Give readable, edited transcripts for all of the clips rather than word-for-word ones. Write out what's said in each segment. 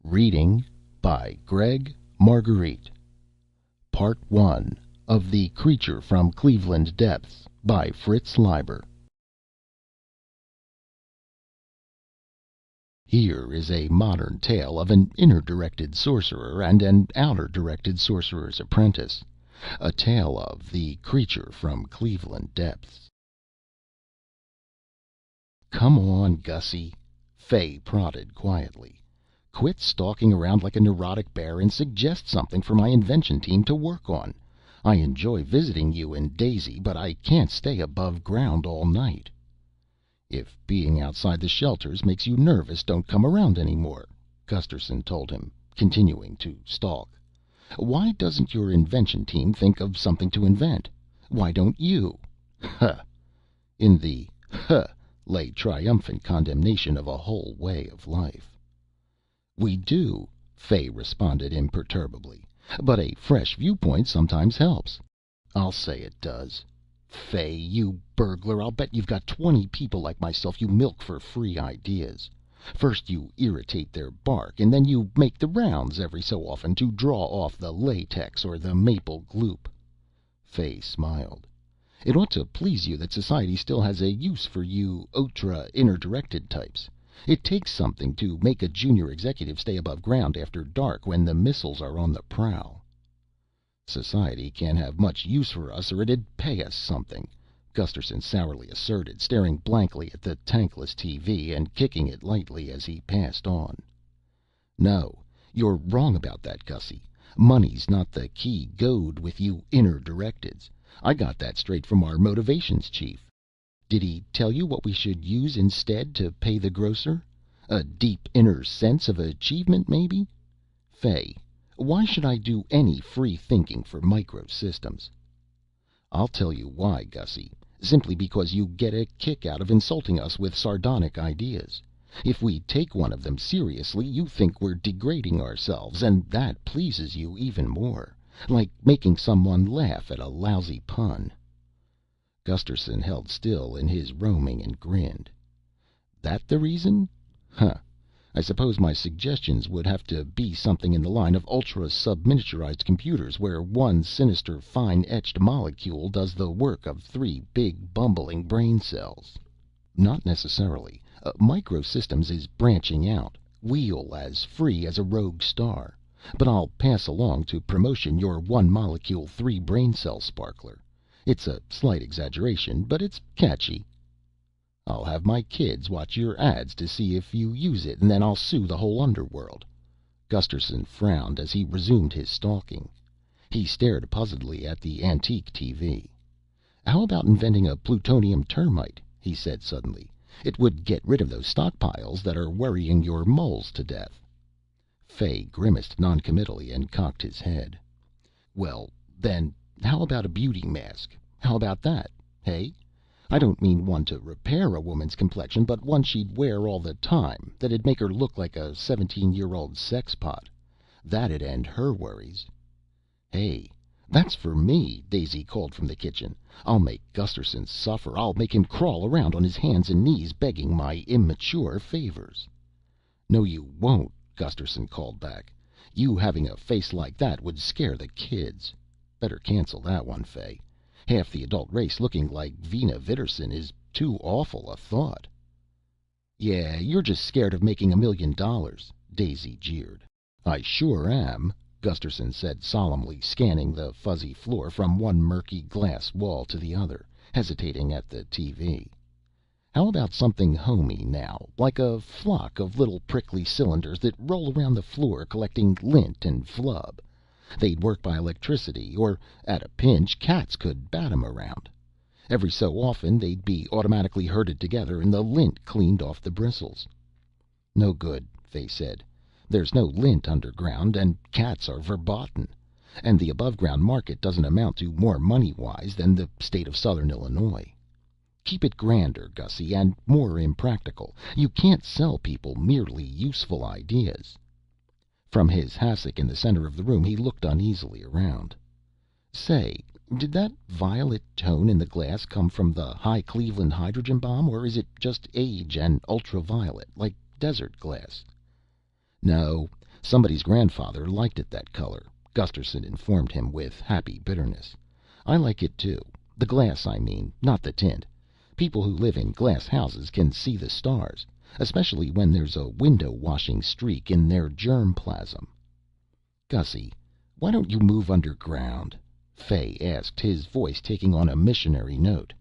Reading by Greg Marguerite. Part 1 of The Creature from Cleveland Depths by Fritz Leiber. Here is a modern tale of an inner-directed sorcerer and an outer-directed sorcerer's apprentice. A tale of The Creature from Cleveland Depths. "Come on, Gussie," Fay prodded quietly. "Quit stalking around like a neurotic bear and suggest something for my invention team to work on. I enjoy visiting you and Daisy, but I can't stay above ground all night." "If being outside the shelters makes you nervous, don't come around any more," Gusterson told him, continuing to stalk. "Why doesn't your invention team think of something to invent? Why don't you?" Huh! In the huh lay triumphant condemnation of a whole way of life. "We do," Fay responded imperturbably, "but a fresh viewpoint sometimes helps." "I'll say it does. Fay, you burglar, I'll bet you've got 20 people like myself you milk for free ideas. First you irritate their bark, and then you make the rounds every so often to draw off the latex or the maple gloop." Fay smiled. "It ought to please you that society still has a use for you ultra inner-directed types. It takes something to make a junior executive stay above ground after dark when the missiles are on the prowl." "Society can't have much use for us or it'd pay us something," Gusterson sourly asserted, staring blankly at the tankless TV and kicking it lightly as he passed on. "No, you're wrong about that, Gussie. Money's not the key goad with you inner-directeds. I got that straight from our motivations chief. Did he tell you what we should use instead to pay the grocer? A deep inner sense of achievement, maybe? Fay, why should I do any free thinking for micro systems?" "I'll tell you why, Gussie. Simply because you get a kick out of insulting us with sardonic ideas. If we take one of them seriously, you think we're degrading ourselves, and that pleases you even more. Like making someone laugh at a lousy pun." Gusterson held still in his roaming and grinned. "That the reason? Huh. I suppose my suggestions would have to be something in the line of ultra subminiaturized computers where one sinister fine etched molecule does the work of 3 big bumbling brain cells." "Not necessarily. Microsystems is branching out. Wheel as free as a rogue star. But I'll pass along to promotion your 1 molecule 3 brain cell sparkler. It's a slight exaggeration, but it's catchy. I'll have my kids watch your ads to see if you use it, and then I'll sue the whole underworld." Gusterson frowned as he resumed his stalking. He stared puzzledly at the antique TV. "How about inventing a plutonium termite?" he said suddenly. "It would get rid of those stockpiles that are worrying your moles to death." Fay grimaced noncommittally and cocked his head. "Well, then, how about a beauty mask? How about that, hey? I don't mean one to repair a woman's complexion, but one she'd wear all the time, that'd make her look like a 17-year-old sex pot. That'd end her worries." "Hey, that's for me," Daisy called from the kitchen. "I'll make Gusterson suffer. I'll make him crawl around on his hands and knees begging my immature favors." "No, you won't," Gusterson called back. "You having a face like that would scare the kids. Better cancel that one, Fay. Half the adult race looking like Vina Vidarson is too awful a thought." "Yeah, you're just scared of making $1 million," Daisy jeered. "I sure am," Gusterson said solemnly, scanning the fuzzy floor from one murky glass wall to the other, hesitating at the TV. "How about something homey now, like a flock of little prickly cylinders that roll around the floor collecting lint and flub? They'd work by electricity, or at a pinch cats could bat 'em around. Every so often they'd be automatically herded together and the lint cleaned off the bristles." "No good," Fay said. "There's no lint underground, and cats are verboten. And the above ground market doesn't amount to more money-wise than the state of Southern Illinois. Keep it grander, Gussie, and more impractical. You can't sell people merely useful ideas." From his hassock in the center of the room he looked uneasily around. "Say, did that violet tone in the glass come from the high Cleveland hydrogen bomb, or is it just age and ultraviolet, like desert glass?" "No, Somebody's grandfather liked it that color, Gusterson informed him with happy bitterness. I like it too. The glass, I mean, not the tint. People who live in glass houses can see the stars, especially when there's a window washing streak in their germ plasm. Gussie, why don't you move underground? Fay asked, his voice taking on a missionary note.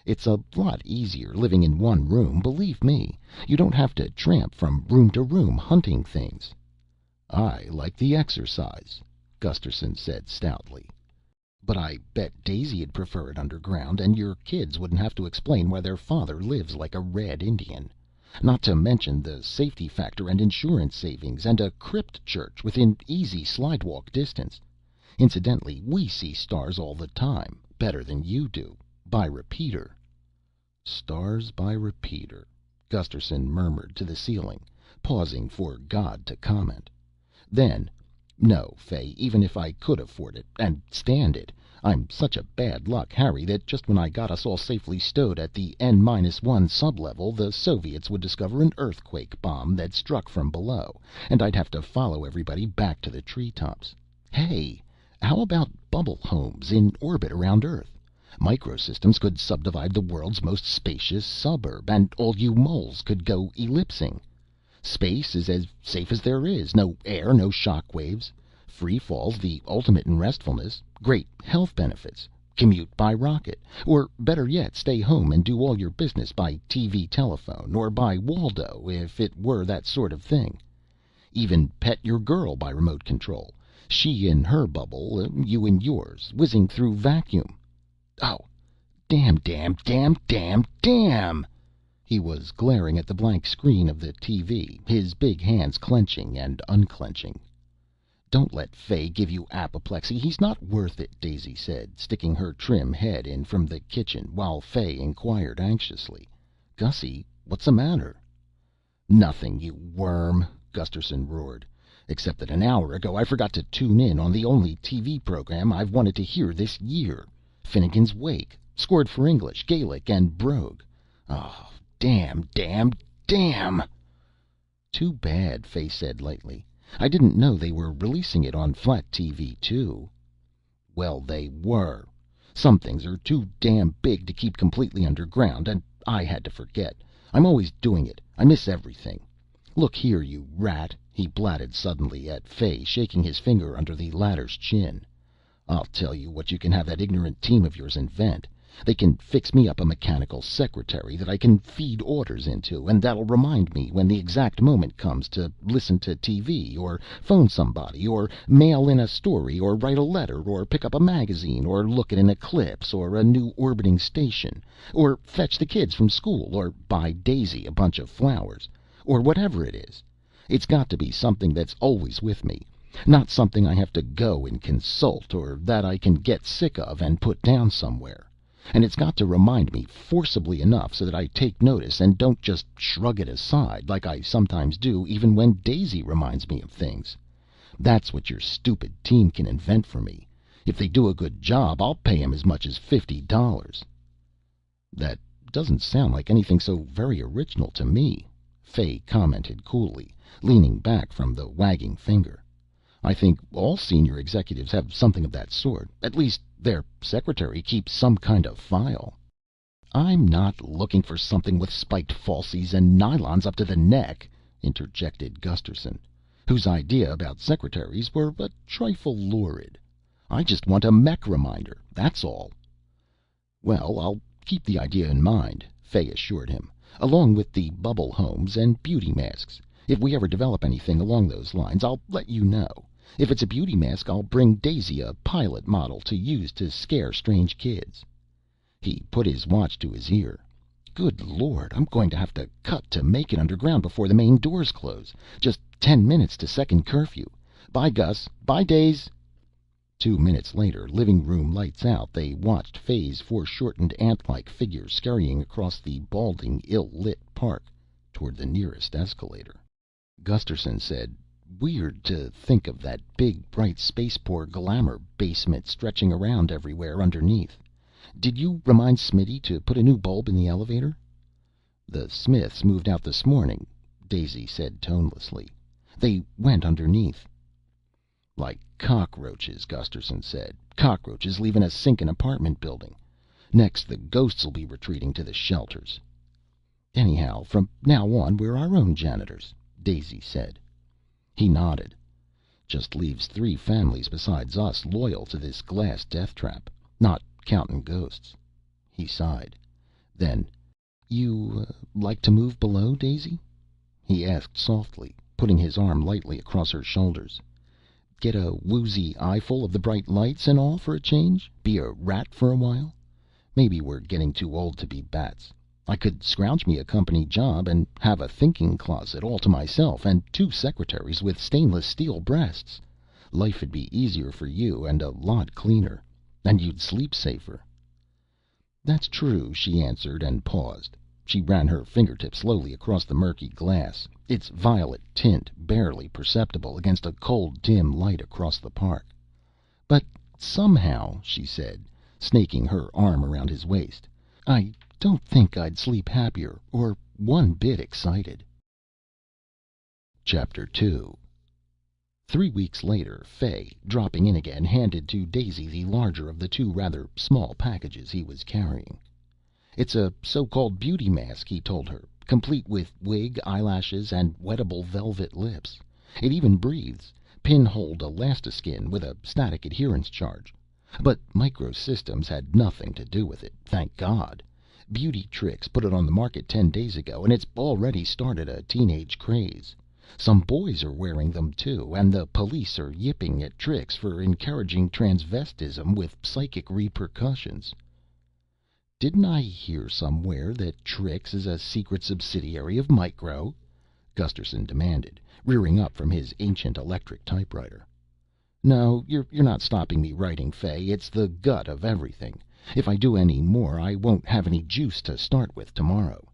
It's a lot easier living in one room, believe me. You don't have to tramp from room to room hunting things. I like the exercise, Gusterson said stoutly. But I bet Daisy'd prefer it underground, and your kids wouldn't have to explain why their father lives like a red Indian. Not to mention the safety factor and insurance savings, and a crypt church within easy slidewalk distance. Incidentally, we see stars all the time, better than you do, by repeater. Stars by repeater, Gusterson murmured to the ceiling, pausing for God to comment. Then, no, Fay, even if I could afford it, and stand it, I'm such a bad luck Harry that just when I got us all safely stowed at the N-1 sublevel, the Soviets would discover an earthquake bomb that struck from below, and I'd have to follow everybody back to the treetops. Hey, how about bubble homes in orbit around Earth? Microsystems could subdivide the world's most spacious suburb, and all you moles could go ellipsing. Space is as safe as there is. No air, no shock waves. Free fall's the ultimate in restfulness. Great health benefits. Commute by rocket. Or better yet, stay home and do all your business by TV telephone, or by Waldo, if it were that sort of thing. Even pet your girl by remote control. She in her bubble, you in yours, whizzing through vacuum. Oh, damn, damn, damn, damn, damn! He was glaring at the blank screen of the TV, his big hands clenching and unclenching. Don't let Fay give you apoplexy. He's not worth it, Daisy said, sticking her trim head in from the kitchen, while Fay inquired anxiously, Gussie, what's the matter? Nothing, you worm, Gusterson roared. Except that an hour ago I forgot to tune in on the only TV program I've wanted to hear this year. Finnegan's Wake, scored for English, Gaelic, and Brogue. Oh, damn, damn, damn! Too bad, Fay said lightly. I didn't know they were releasing it on flat TV, too. Well, they were. Some things are too damn big to keep completely underground, and I had to forget. I'm always doing it. I miss everything. Look here, you rat, he blatted suddenly at Fay, shaking his finger under the latter's chin. I'll tell you what you can have that ignorant team of yours invent. They can fix me up a mechanical secretary that I can feed orders into, and that'll remind me when the exact moment comes to listen to TV, or phone somebody, or mail in a story, or write a letter, or pick up a magazine, or look at an eclipse, or a new orbiting station, or fetch the kids from school, or buy Daisy a bunch of flowers, or whatever it is. It's got to be something that's always with me, not something I have to go and consult, or that I can get sick of and put down somewhere. And it's got to remind me forcibly enough so that I take notice and don't just shrug it aside like I sometimes do even when Daisy reminds me of things. That's what your stupid team can invent for me. If they do a good job, I'll pay 'em as much as $50. That doesn't sound like anything so very original to me, Fay commented coolly, leaning back from the wagging finger. I think all senior executives have something of that sort. At least their secretary keeps some kind of file. I'm not looking for something with spiked falsies and nylons up to the neck, interjected Gusterson, whose idea about secretaries were a trifle lurid. I just want a mech reminder, that's all. Well, I'll keep the idea in mind, Fay assured him, along with the bubble homes and beauty masks. If we ever develop anything along those lines, I'll let you know. If it's a beauty mask, I'll bring Daisy a pilot model to use to scare strange kids. He put his watch to his ear. Good Lord, I'm going to have to cut to make it underground before the main doors close. Just 10 minutes to second curfew. Bye, Gus. Bye, Days. 2 minutes later, living room lights out, they watched Fay's foreshortened ant-like figure scurrying across the balding, ill-lit park toward the nearest escalator. Gusterson said, Weird to think of that big, bright spaceport glamour basement stretching around everywhere underneath. Did you remind Smitty to put a new bulb in the elevator? The Smiths moved out this morning, Daisy said tonelessly. They went underneath. Like cockroaches, Gusterson said. Cockroaches leaving a sinking apartment building. Next, the ghosts'll be retreating to the shelters. Anyhow, from now on, we're our own janitors, Daisy said. He nodded. Just leaves 3 families besides us loyal to this glass death trap, not counting ghosts. He sighed. Then, you like to move below, Daisy? He asked softly, putting his arm lightly across her shoulders. Get a woozy eyeful of the bright lights and all for a change? Be a rat for a while? Maybe we're getting too old to be bats. I could scrounge me a company job and have a thinking closet all to myself and 2 secretaries with stainless steel breasts. Life'd be easier for you and a lot cleaner. And you'd sleep safer. That's true, she answered and paused. She ran her fingertips slowly across the murky glass, its violet tint barely perceptible against a cold, dim light across the park. But somehow, she said, snaking her arm around his waist, I don't think I'd sleep happier or one bit excited. Chapter 2. 3 weeks later, Fay, dropping in again, handed to Daisy the larger of the 2 rather small packages he was carrying. It's a so-called beauty mask, he told her, complete with wig, eyelashes, and wettable velvet lips. It even breathes, pinholed elastiskin with a static adherence charge. But microsystems had nothing to do with it, thank God. Beauty Tricks put it on the market 10 days ago, and it's already started a teenage craze. Some boys are wearing them, too, and the police are yipping at Tricks for encouraging transvestism with psychic repercussions. Didn't I hear somewhere that Tricks is a secret subsidiary of Micro? Gusterson demanded, rearing up from his ancient electric typewriter. No, you're not stopping me writing, Fay. It's the gut of everything. If I do any more, I won't have any juice to start with tomorrow.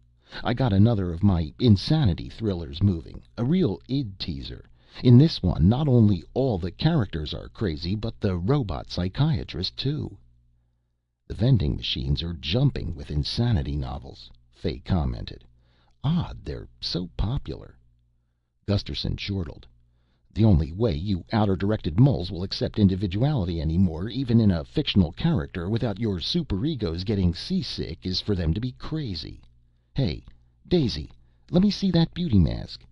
I got another of my insanity thrillers moving, a real id teaser. In this one, not only all the characters are crazy, but the robot psychiatrist, too. The vending machines are jumping with insanity novels, Fay commented. Odd, they're so popular. Gusterson chortled. The only way you outer-directed moles will accept individuality anymore, even in a fictional character, without your superegos getting seasick, is for them to be crazy. Hey, Daisy, let me see that beauty mask.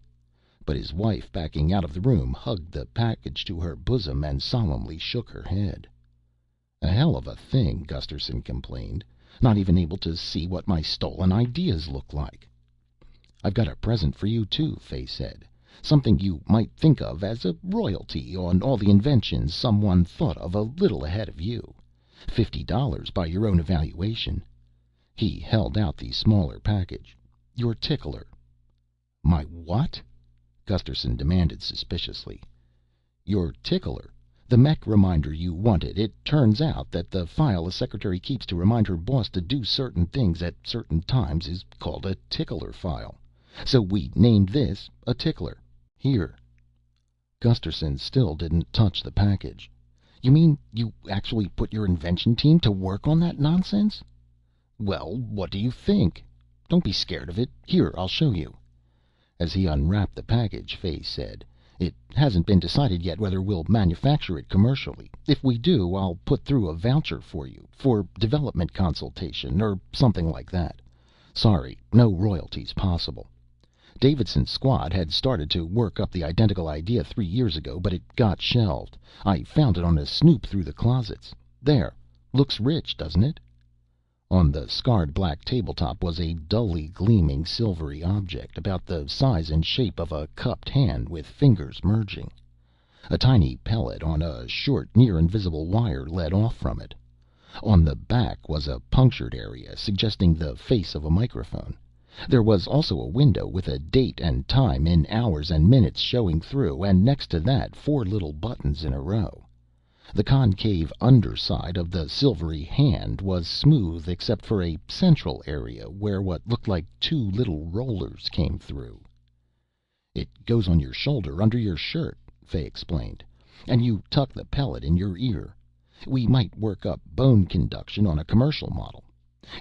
But his wife, backing out of the room, hugged the package to her bosom and solemnly shook her head. A hell of a thing, Gusterson complained. Not even able to see what my stolen ideas look like. I've got a present for you, too, Fay said. Something you might think of as a royalty on all the inventions someone thought of a little ahead of you. $50 by your own evaluation. He held out the smaller package. Your tickler. My what? Gusterson demanded suspiciously. Your tickler. The mech reminder you wanted. It turns out that the file a secretary keeps to remind her boss to do certain things at certain times is called a tickler file. So we named this a tickler. Here. Gusterson still didn't touch the package. You mean you actually put your invention team to work on that nonsense? Well, what do you think? Don't be scared of it. Here, I'll show you. As he unwrapped the package, Fay said, It hasn't been decided yet whether we'll manufacture it commercially. If we do, I'll put through a voucher for you, for development consultation, or something like that. Sorry, no royalties possible. Davidson's squad had started to work up the identical idea 3 years ago, but it got shelved. I found it on a snoop through the closets. There. Looks rich, doesn't it? On the scarred black tabletop was a dully gleaming silvery object, about the size and shape of a cupped hand with fingers merging. A tiny pellet on a short, near-invisible wire led off from it. On the back was a punctured area, suggesting the face of a microphone. There was also a window with a date and time in hours and minutes showing through, and next to that 4 little buttons in a row. The concave underside of the silvery hand was smooth except for a central area where what looked like 2 little rollers came through. It goes on your shoulder under your shirt, Fay explained, and you tuck the pellet in your ear. We might work up bone conduction on a commercial model.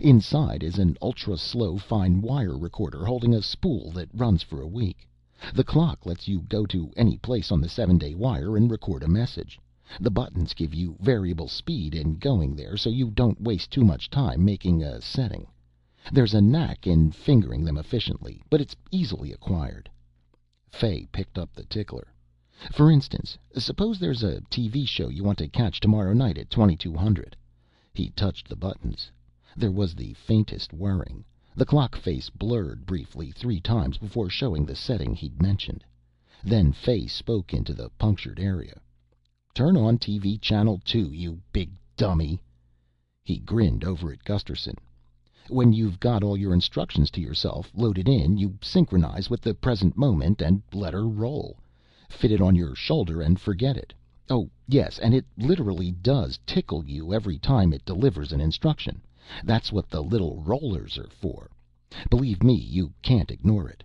Inside is an ultra-slow fine wire recorder holding a spool that runs for a week. The clock lets you go to any place on the 7-day wire and record a message. The buttons give you variable speed in going there so you don't waste too much time making a setting. There's a knack in fingering them efficiently, but it's easily acquired. Fay picked up the tickler. For instance, suppose there's a TV show you want to catch tomorrow night at 2200. He touched the buttons. There was the faintest whirring. The clock face blurred briefly 3 times before showing the setting he'd mentioned. Then Fay spoke into the punctured area. "Turn on TV channel 2, you big dummy." He grinned over at Gusterson. "When you've got all your instructions to yourself loaded in, you synchronize with the present moment and let her roll. Fit it on your shoulder and forget it. Oh, yes, and it literally does tickle you every time it delivers an instruction. That's what the little rollers are for. Believe me, you can't ignore it.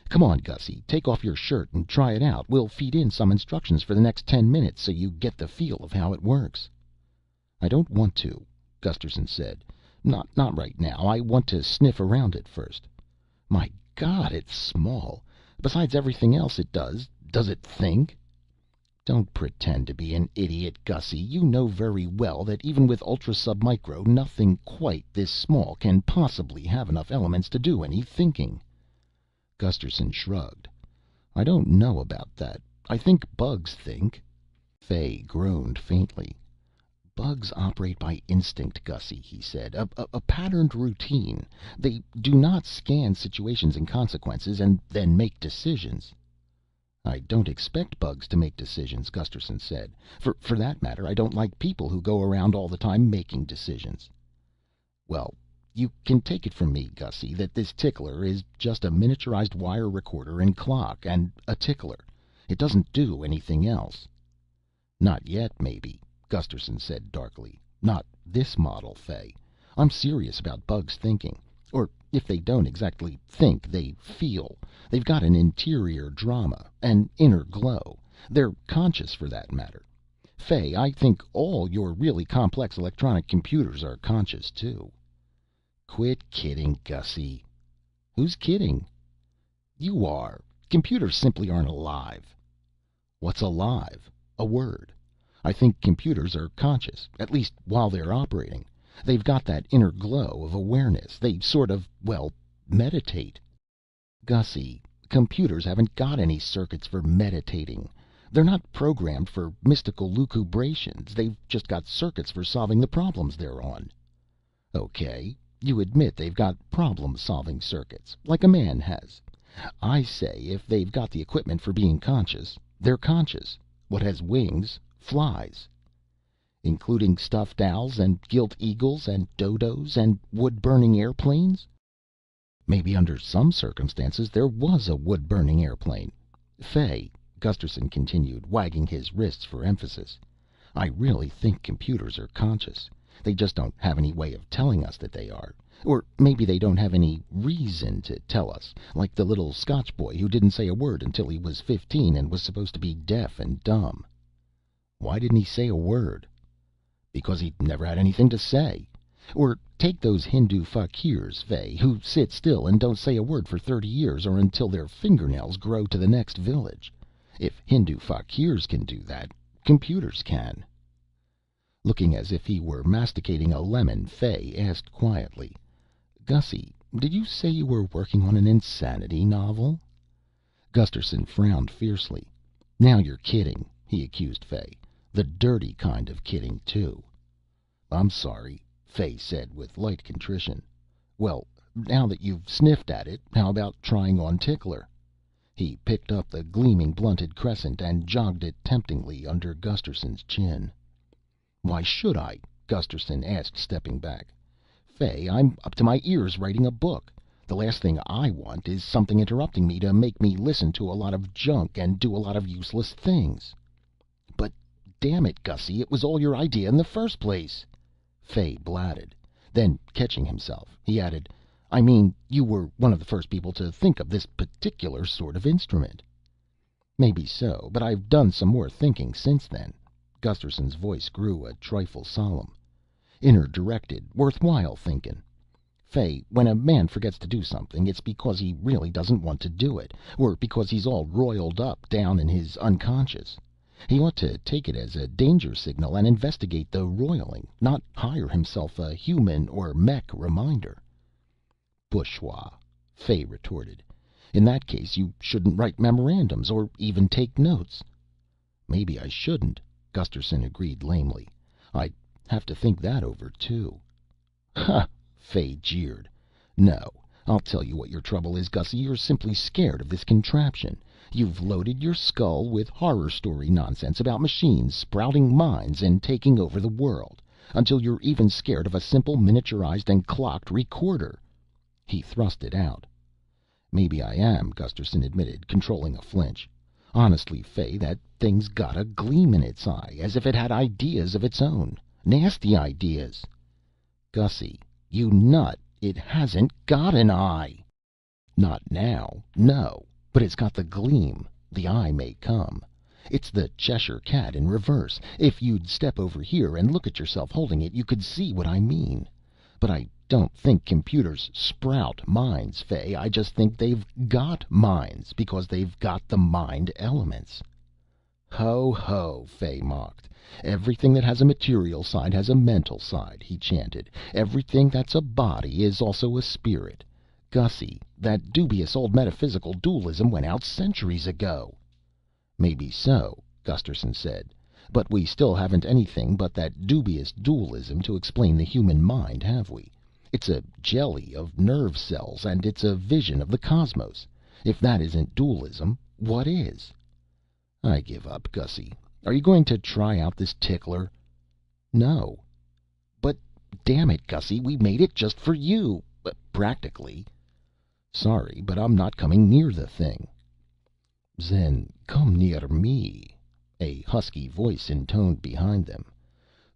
Come on, Gussie, take off your shirt and try it out. We'll feed in some instructions for the next 10 minutes so you get the feel of how it works." "I don't want to," Gusterson said. Not right now. I want to sniff around it first." "My God, it's small. Besides everything else it does it think?" "Don't pretend to be an idiot, Gussie. You know very well that even with ultra submicro, nothing quite this small can possibly have enough elements to do any thinking." Gusterson shrugged. "I don't know about that. I think bugs think." Fay groaned faintly. "Bugs operate by instinct, Gussie," he said. A patterned routine. They do not scan situations and consequences and then make decisions." "I don't expect bugs to make decisions," Gusterson said. For that matter, I don't like people who go around all the time making decisions." "Well, you can take it from me, Gussie, that this tickler is just a miniaturized wire recorder and clock, and a tickler. It doesn't do anything else." "Not yet, maybe," Gusterson said darkly. "Not this model, Fay. I'm serious about bugs thinking. Or if they don't exactly think, they feel. They've got an interior drama, an inner glow. They're conscious, for that matter. Fay, I think all your really complex electronic computers are conscious, too." "Quit kidding, Gussie." "Who's kidding?" "You are. Computers simply aren't alive." "What's alive? A word. I think computers are conscious, at least while they're operating. They've got that inner glow of awareness. They sort of, well, meditate." "Gussie, computers haven't got any circuits for meditating. They're not programmed for mystical lucubrations. They've just got circuits for solving the problems they're on." "Okay, you admit they've got problem-solving circuits, like a man has. I say if they've got the equipment for being conscious, they're conscious. What has wings flies." "Including stuffed owls and gilt eagles and dodos and wood-burning airplanes?" "Maybe under some circumstances there was a wood-burning airplane. Fay," Gusterson continued, wagging his wrists for emphasis, "I really think computers are conscious. They just don't have any way of telling us that they are. Or maybe they don't have any reason to tell us, like the little Scotch boy who didn't say a word until he was 15 and was supposed to be deaf and dumb." "Why didn't he say a word?" "Because he never had anything to say. Or take those Hindu fakirs, Fay, who sit still and don't say a word for 30 years or until their fingernails grow to the next village. If Hindu fakirs can do that, computers can." Looking as if he were masticating a lemon, Fay asked quietly, "Gussie, did you say you were working on an insanity novel?" Gusterson frowned fiercely. "Now you're kidding," he accused Fay. "The dirty kind of kidding, too." "I'm sorry," Fay said with light contrition. "Well, now that you've sniffed at it, how about trying on Tickler?" He picked up the gleaming blunted crescent and jogged it temptingly under Gusterson's chin. "Why should I?" Gusterson asked, stepping back. "Fay, I'm up to my ears writing a book. The last thing I want is something interrupting me to make me listen to a lot of junk and do a lot of useless things." "But damn it, Gussie, it was all your idea in the first place," Fay blatted. Then, catching himself, he added, "I mean, you were one of the first people to think of this particular sort of instrument." "Maybe so, but I've done some more thinking since then." Gusterson's voice grew a trifle solemn. "Inner directed, worthwhile thinking." Fay, when a man forgets to do something, it's because he really doesn't want to do it, or because he's all roiled up down in his unconscious. He ought to take it as a danger signal and investigate the roiling, not hire himself a human or mech reminder. Bourgeois, Fay retorted. In that case, you shouldn't write memorandums or even take notes. Maybe I shouldn't, Gusterson agreed lamely. I'd have to think that over, too. Ha! Fay jeered. No, I'll tell you what your trouble is, Gussie. You're simply scared of this contraption. You've loaded your skull with horror story nonsense about machines sprouting minds and taking over the world, until you're even scared of a simple miniaturized and clocked recorder. He thrust it out. Maybe I am, Gusterson admitted, controlling a flinch. Honestly, Fay, that thing's got a gleam in its eye, as if it had ideas of its own. Nasty ideas. Gussie, you nut, it hasn't got an eye. Not now, no, but it's got the gleam. The eye may come. It's the Cheshire cat in reverse. If you'd step over here and look at yourself holding it, you could see what I mean. But I don't think computers sprout minds, Fay. I just think they've got minds, because they've got the mind elements. Ho, ho, Fay mocked. Everything that has a material side has a mental side, he chanted. Everything that's a body is also a spirit. Gussie, that dubious old metaphysical dualism went out centuries ago. Maybe so, Gusterson said, but we still haven't anything but that dubious dualism to explain the human mind, have we? It's a jelly of nerve cells, and it's a vision of the cosmos. If that isn't dualism, what is? I give up, Gussie. Are you going to try out this tickler? No. But damn it, Gussie, we made it just for you. Practically. Sorry, but I'm not coming near the thing. Then come near me, a husky voice intoned behind them.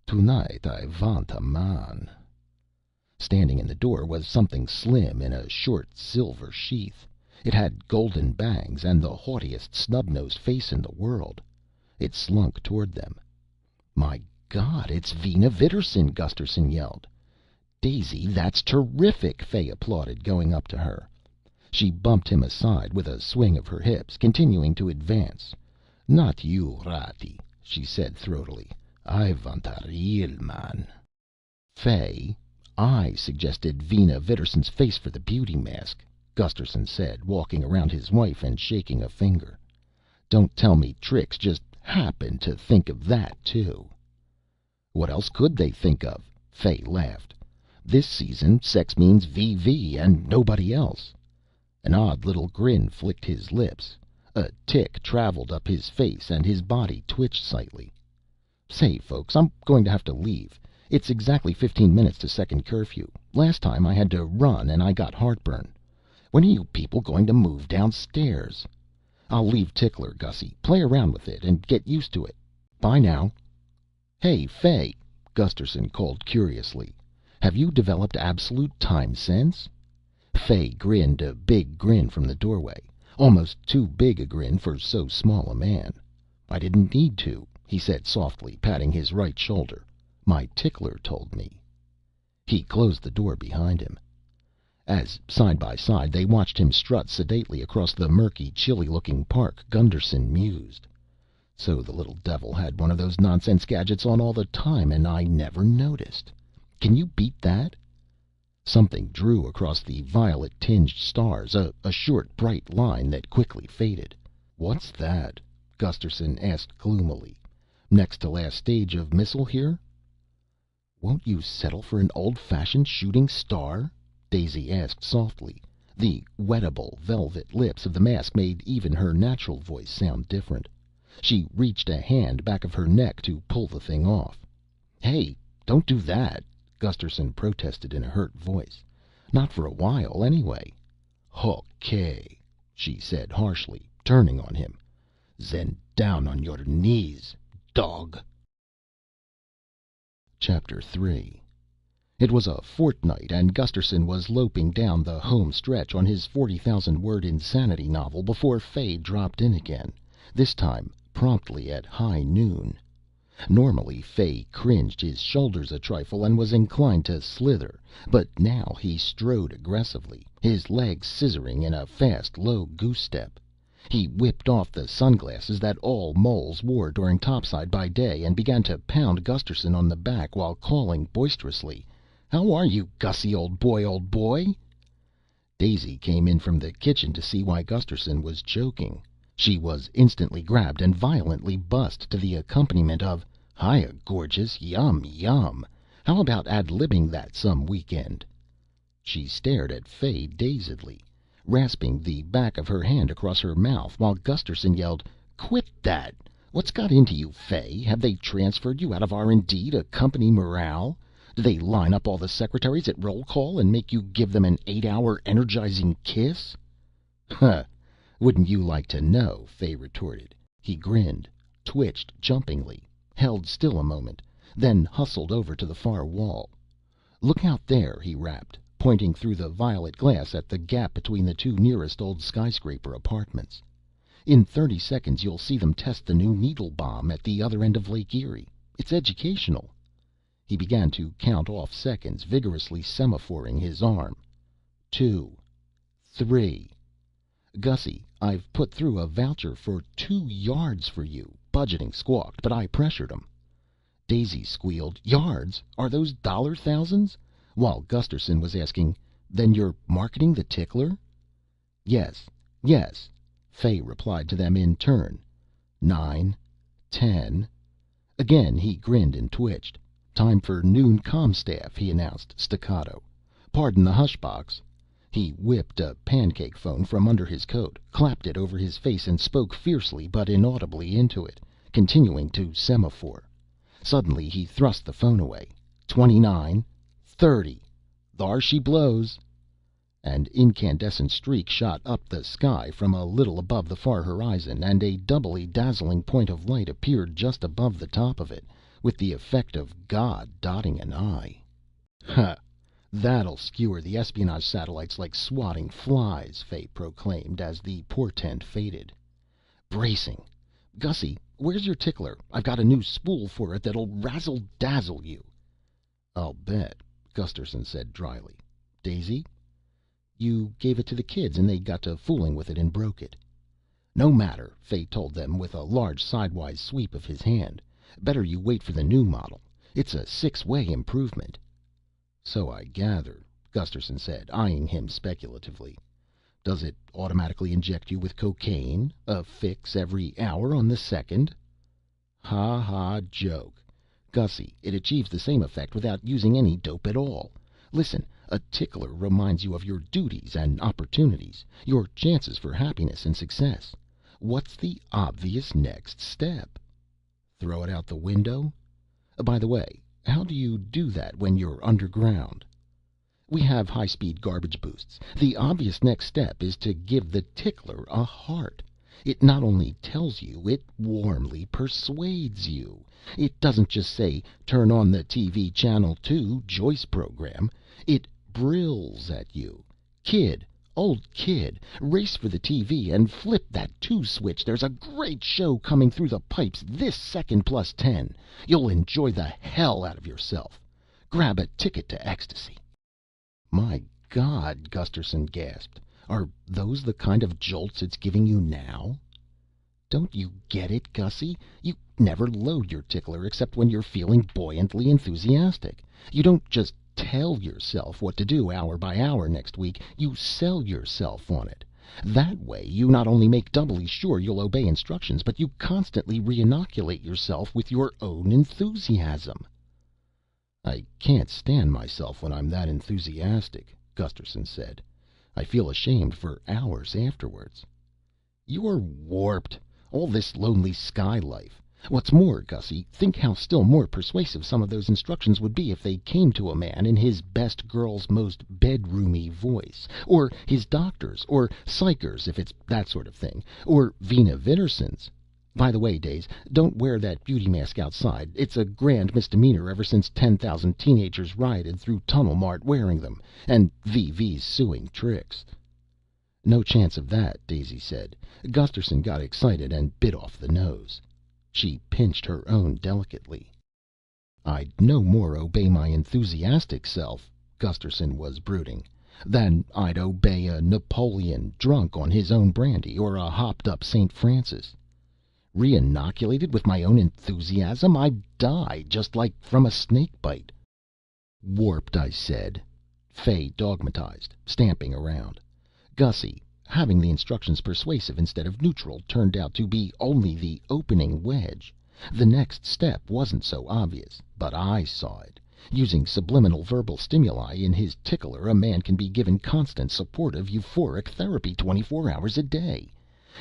Tonight I want a man. Standing in the door was something slim in a short silver sheath. It had golden bangs and the haughtiest snub-nosed face in the world. It slunk toward them. My God, it's Vina Vidarsson, Gusterson yelled. Daisy, that's terrific, Fay applauded, going up to her. She bumped him aside with a swing of her hips, continuing to advance. Not you, Ratty, she said throatily. I want a real man. Fay, I suggested Vina Vidarsson's face for the beauty mask, Gusterson said, walking around his wife and shaking a finger. Don't tell me Tricks just happened to think of that, too. What else could they think of? Fay laughed. This season, sex means VV and nobody else. An odd little grin flicked his lips. A tic traveled up his face and his body twitched slightly. Say, folks, I'm going to have to leave. It's exactly 15 minutes to second curfew. Last time I had to run and I got heartburn. When are you people going to move downstairs? I'll leave Tickler, Gussie. Play around with it and get used to it. Bye now. Hey, Fay, Gusterson called curiously. Have you developed absolute time sense? Fay grinned a big grin from the doorway. Almost too big a grin for so small a man. I didn't need to, he said softly, patting his right shoulder. My tickler told me. He closed the door behind him. As, side by side, they watched him strut sedately across the murky, chilly-looking park, Gunderson mused. So the little devil had one of those nonsense gadgets on all the time, and I never noticed. Can you beat that? Something drew across the violet-tinged stars, a short, bright line that quickly faded. What's that? Gusterson asked gloomily. Next to last stage of missile here? Won't you settle for an old-fashioned shooting star? Daisy asked softly. The wettable velvet lips of the mask made even her natural voice sound different. She reached a hand back of her neck to pull the thing off. Hey, don't do that, Gusterson protested in a hurt voice. Not for a while, anyway. Okay, she said harshly, turning on him. Then down on your knees, dog. Chapter 3. It was a fortnight, and Gusterson was loping down the home stretch on his 40,000-word insanity novel before Fay dropped in again, this time promptly at high noon. Normally Fay cringed his shoulders a trifle and was inclined to slither, but now he strode aggressively, his legs scissoring in a fast, low goose step. He whipped off the sunglasses that all moles wore during topside by day and began to pound Gusterson on the back while calling boisterously, "How are you, Gussie, old boy, old boy?" Daisy came in from the kitchen to see why Gusterson was choking. She was instantly grabbed and violently bussed to the accompaniment of, "Hiya, gorgeous, yum, yum. How about ad-libbing that some weekend?" She stared at Fay dazedly, rasping the back of her hand across her mouth, while Gusterson yelled, "Quit that! What's got into you, Fay? Have they transferred you out of R&D to company morale? Do they line up all the secretaries at roll call and make you give them an 8-hour energizing kiss?" "Huh! Wouldn't you like to know?" Fay retorted. He grinned, twitched jumpingly, held still a moment, then hustled over to the far wall. "Look out there," he rapped, pointing through the violet glass at the gap between the two nearest old skyscraper apartments. "In 30 seconds you'll see them test the new needle bomb at the other end of Lake Erie. It's educational." He began to count off seconds, vigorously semaphoring his arm. 2, 3. "Gussie, I've put through a voucher for 2 yards for you. Budgeting squawked, but I pressured 'em." Daisy squealed, "Yards? Are those dollar thousands?" While Gusterson was asking, "Then you're marketing the tickler?" "Yes, yes," Fay replied to them in turn. 9, 10. Again he grinned and twitched. "Time for noon comstaff," he announced staccato. "Pardon the hush box." He whipped a pancake phone from under his coat, clapped it over his face, and spoke fiercely but inaudibly into it, continuing to semaphore. Suddenly he thrust the phone away. 29, 30. "Thar she blows." An incandescent streak shot up the sky from a little above the far horizon, and a doubly dazzling point of light appeared just above the top of it, with the effect of God dotting an I. "Ha! That'll skewer the espionage satellites like swatting flies," Fay proclaimed as the portent faded. "Bracing! Gussie, where's your tickler? I've got a new spool for it that'll razzle-dazzle you." "I'll bet," Gusterson said dryly. "Daisy?" "You gave it to the kids and they got to fooling with it and broke it." "No matter," Fay told them with a large sidewise sweep of his hand. "Better you wait for the new model. It's a 6-way improvement." "So I gather," Gusterson said, eyeing him speculatively. "Does it automatically inject you with cocaine? A fix every hour on the second?" "Ha ha joke. Gussie, it achieves the same effect without using any dope at all. Listen, a tickler reminds you of your duties and opportunities, your chances for happiness and success. What's the obvious next step? Throw it out the window? By the way, how do you do that when you're underground? We have high-speed garbage boosts. The obvious next step is to give the tickler a heart. It not only tells you, it warmly persuades you. It doesn't just say, 'Turn on the TV channel 2 Joyce program.' It brills at you. 'Kid, old kid, race for the TV and flip that 2 switch. There's a great show coming through the pipes this second plus 10. You'll enjoy the hell out of yourself. Grab a ticket to ecstasy.'" "My God," Gusterson gasped. "Are those the kind of jolts it's giving you now?" "Don't you get it, Gussie? You never load your tickler except when you're feeling buoyantly enthusiastic. You don't just tell yourself what to do hour by hour next week. You sell yourself on it. That way you not only make doubly sure you'll obey instructions, but you constantly re-inoculate yourself with your own enthusiasm." "I can't stand myself when I'm that enthusiastic," Gusterson said. "I feel ashamed for hours afterwards." "You're warped. All this lonely sky life. What's more, Gussie, think how still more persuasive some of those instructions would be if they came to a man in his best girl's most bedroomy voice, or his doctor's, or psycher's if it's that sort of thing, or Vina Vidarsson's. By the way, Days, don't wear that beauty mask outside. It's a grand misdemeanor ever since 10,000 teenagers rioted through Tunnel Mart wearing them, and VV's suing Trix." "No chance of that," Daisy said. Gusterson got excited and bit off the nose. She pinched her own delicately. "I'd no more obey my enthusiastic self," Gusterson was brooding, "than I'd obey a Napoleon drunk on his own brandy, or a hopped up St. Francis. Re-inoculated with my own enthusiasm? I'd die, just like from a snake bite." "Warped, I said," Fay dogmatized, stamping around. Gussie, having the instructions persuasive instead of neutral, turned out to be only the opening wedge. The next step wasn't so obvious, but I saw it. Using subliminal verbal stimuli in his tickler, a man can be given constant, supportive, euphoric therapy 24 hours a day.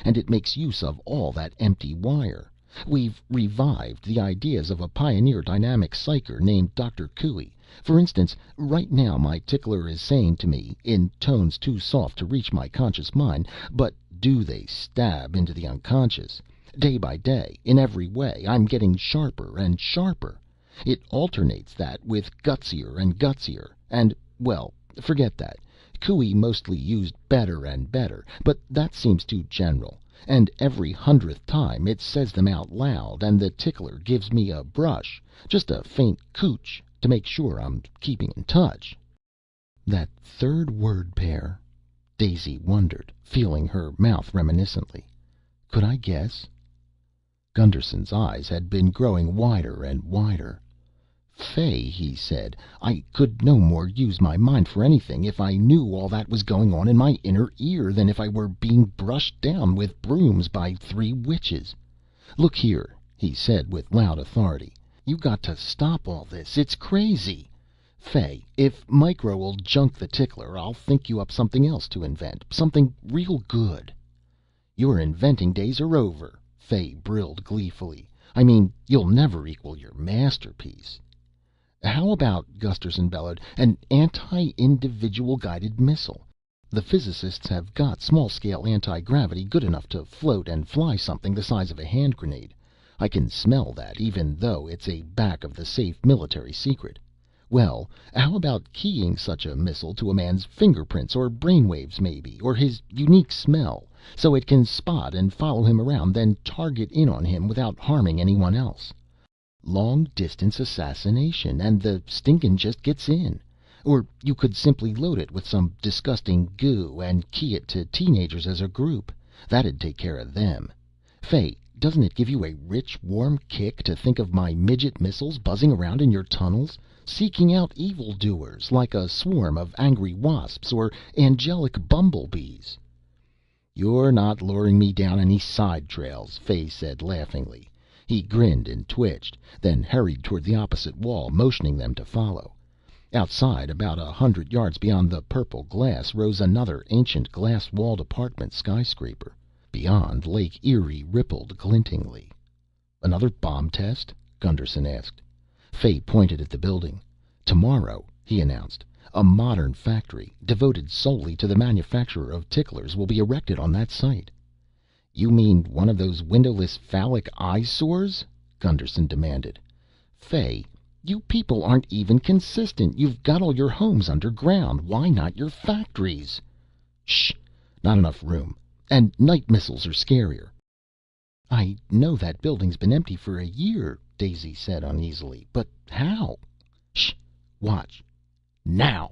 And it makes use of all that empty wire. We've revived the ideas of a pioneer dynamic psycher named Dr. Cooey. For instance, right now my tickler is saying to me, in tones too soft to reach my conscious mind, but do they stab into the unconscious? Day by day, in every way, I'm getting sharper and sharper. It alternates that with gutsier and gutsier, and, well, forget that. Cooey mostly used better and better, but that seems too general. And every 100th time it says them out loud, and the tickler gives me a brush, just a faint cooch, to make sure I'm keeping in touch. That third word pair, Daisy wondered, feeling her mouth reminiscently. Could I guess? Gunderson's eyes had been growing wider and wider. "Fay," he said, "I could no more use my mind for anything if I knew all that was going on in my inner ear than if I were being brushed down with brooms by 3 witches. Look here," he said with loud authority, "you got to stop all this. It's crazy. Fay, if Micro'll junk the tickler, I'll think you up something else to invent, something real good." "Your inventing days are over," Fay brilled gleefully. "I mean, you'll never equal your masterpiece." "How about," Gusterson bellowed, "an anti-individual guided missile? The physicists have got small-scale anti-gravity good enough to float and fly something the size of a hand grenade. I can smell that, even though it's a back-of-the-safe military secret. Well, how about keying such a missile to a man's fingerprints, or brainwaves maybe, or his unique smell, so it can spot and follow him around, then target in on him without harming anyone else? Long-distance assassination, and the stinkin' just gets in. Or you could simply load it with some disgusting goo and key it to teenagers as a group. That'd take care of them. Fay, doesn't it give you a rich, warm kick to think of my midget missiles buzzing around in your tunnels, seeking out evildoers like a swarm of angry wasps or angelic bumblebees?" "You're not luring me down any side trails," Fay said laughingly. He grinned and twitched, then hurried toward the opposite wall, motioning them to follow. Outside, about 100 yards beyond the purple glass, rose another ancient glass-walled apartment skyscraper. Beyond, Lake Erie rippled glintingly. "Another bomb test?" Gunderson asked. Fay pointed at the building. "Tomorrow," he announced, "a modern factory, devoted solely to the manufacture of ticklers, will be erected on that site." "You mean one of those windowless phallic eyesores?" Gunderson demanded. "Fay, you people aren't even consistent. You've got all your homes underground. Why not your factories?" "Shh! Not enough room. And night missiles are scarier." "I know that building's been empty for a year," Daisy said uneasily. "But how?" "Shh! Watch. Now!"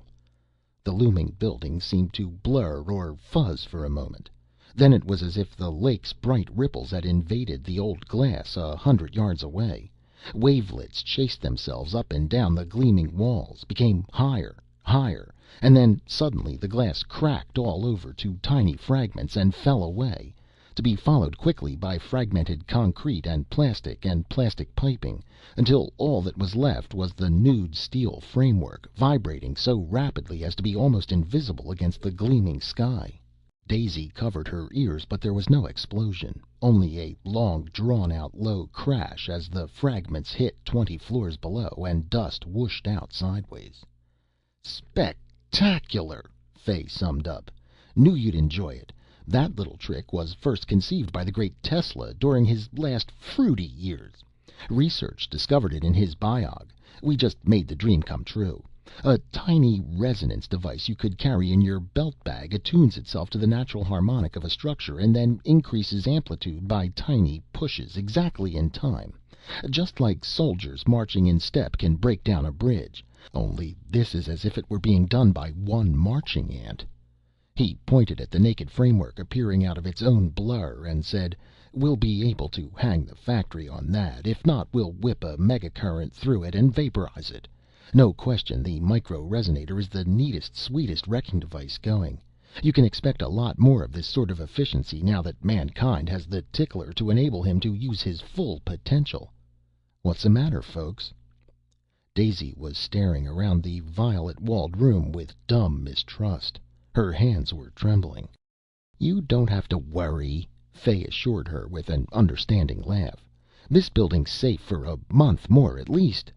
The looming building seemed to blur or fuzz for a moment. Then it was as if the lake's bright ripples had invaded the old glass 100 yards away. Wavelets chased themselves up and down the gleaming walls, became higher, higher, and then suddenly the glass cracked all over to tiny fragments and fell away, to be followed quickly by fragmented concrete and plastic piping, until all that was left was the nude steel framework, vibrating so rapidly as to be almost invisible against the gleaming sky. Daisy covered her ears, but there was no explosion, only a long drawn-out low crash as the fragments hit 20 floors below and dust whooshed out sideways. "Spectacular!" Fay summed up. "Knew you'd enjoy it. That little trick was first conceived by the great Tesla during his last fruity years. Research discovered it in his biog. We just made the dream come true. A tiny resonance device you could carry in your belt bag attunes itself to the natural harmonic of a structure and then increases amplitude by tiny pushes exactly in time. Just like soldiers marching in step can break down a bridge. Only this is as if it were being done by one marching ant. He pointed at the naked framework appearing out of its own blur and said, "We'll be able to hang the factory on that. If not, we'll whip a megacurrent through it and vaporize it. No question the micro-resonator is the neatest, sweetest wrecking device going. You can expect a lot more of this sort of efficiency now that mankind has the tickler to enable him to use his full potential. What's the matter, folks?" Daisy was staring around the violet-walled room with dumb mistrust. Her hands were trembling. "You don't have to worry," Fay assured her with an understanding laugh. "This building's safe for a month more at least."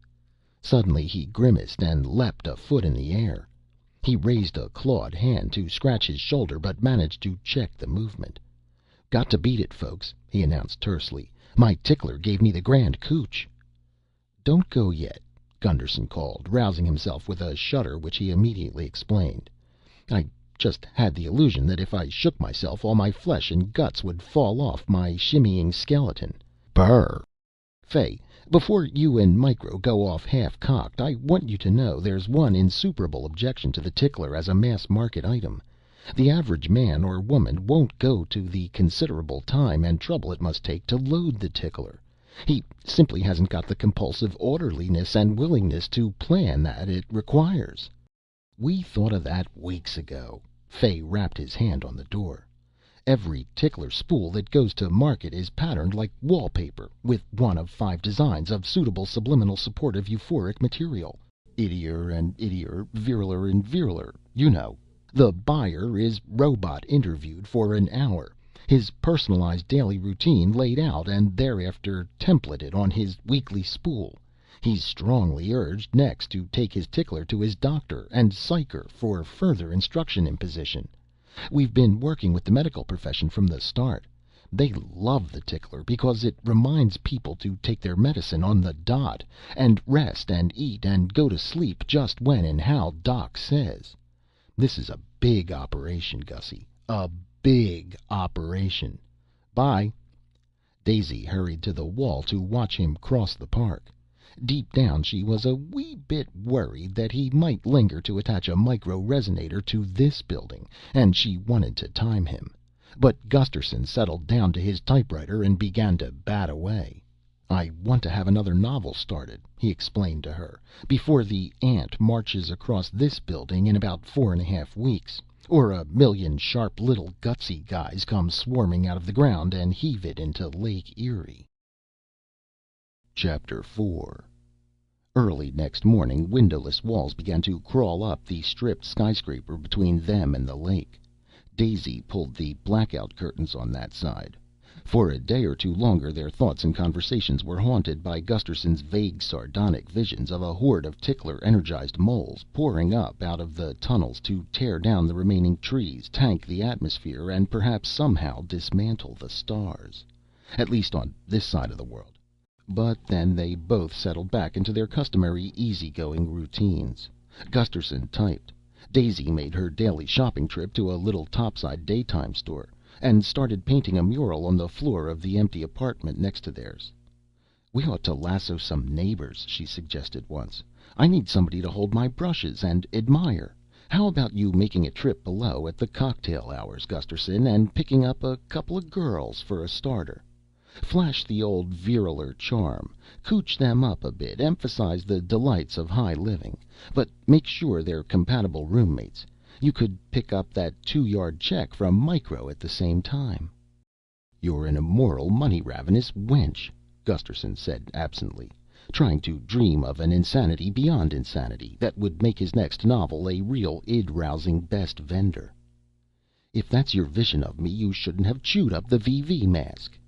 Suddenly he grimaced and leapt a foot in the air. He raised a clawed hand to scratch his shoulder, but managed to check the movement. "Got to beat it, folks," he announced tersely. "My tickler gave me the grand cooch." "Don't go yet," Gunderson called, rousing himself with a shudder which he immediately explained. "I just had the illusion that if I shook myself all my flesh and guts would fall off my shimmying skeleton. Brr! Fay, before you and Micro go off half-cocked, I want you to know there's one insuperable objection to the tickler as a mass-market item. The average man or woman won't go to the considerable time and trouble it must take to load the tickler. He simply hasn't got the compulsive orderliness and willingness to plan that it requires." "We thought of that weeks ago." Fay rapped his hand on the door. "Every tickler spool that goes to market is patterned like wallpaper, with one of 5 designs of suitable subliminal supportive euphoric material. Ittier and ittier, viriler and viriler, you know. The buyer is robot interviewed for an hour, his personalized daily routine laid out and thereafter templated on his weekly spool. He's strongly urged next to take his tickler to his doctor and psycher for further instruction imposition. We've been working with the medical profession from the start. They love the tickler because it reminds people to take their medicine on the dot, and rest and eat and go to sleep just when and how Doc says. This is a big operation, Gussie. A big operation. Bye." Daisy hurried to the wall to watch him cross the park. Deep down she was a wee bit worried that he might linger to attach a micro-resonator to this building, and she wanted to time him. But Gusterson settled down to his typewriter and began to bat away. "I want to have another novel started," he explained to her, "before the ant marches across this building in about 4.5 weeks, or a million sharp little gutsy guys come swarming out of the ground and heave it into Lake Erie." Chapter 4. Early next morning, windowless walls began to crawl up the stripped skyscraper between them and the lake. Daisy pulled the blackout curtains on that side. For a day or two longer their thoughts and conversations were haunted by Gusterson's vague sardonic visions of a horde of tickler-energized moles pouring up out of the tunnels to tear down the remaining trees, tank the atmosphere, and perhaps somehow dismantle the stars. At least on this side of the world. But then they both settled back into their customary easygoing routines. Gusterson typed. Daisy made her daily shopping trip to a little topside daytime store, and started painting a mural on the floor of the empty apartment next to theirs. "We ought to lasso some neighbors," she suggested once. "I need somebody to hold my brushes and admire. How about you making a trip below at the cocktail hours, Gusterson, and picking up a couple of girls for a starter? Flash the old viriler charm, cooch them up a bit, emphasize the delights of high living, but make sure they're compatible roommates. You could pick up that 2-yard check from Micro at the same time." "You're an immoral, money-ravenous wench," Gusterson said absently, trying to dream of an insanity beyond insanity that would make his next novel a real id-rousing best vendor. "If that's your vision of me, you shouldn't have chewed up the VV mask."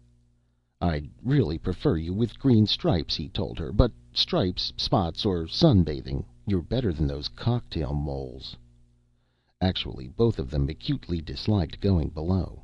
"I'd really prefer you with green stripes," he told her, "but stripes, spots, or sunbathing, you're better than those cocktail moles." Actually, both of them acutely disliked going below.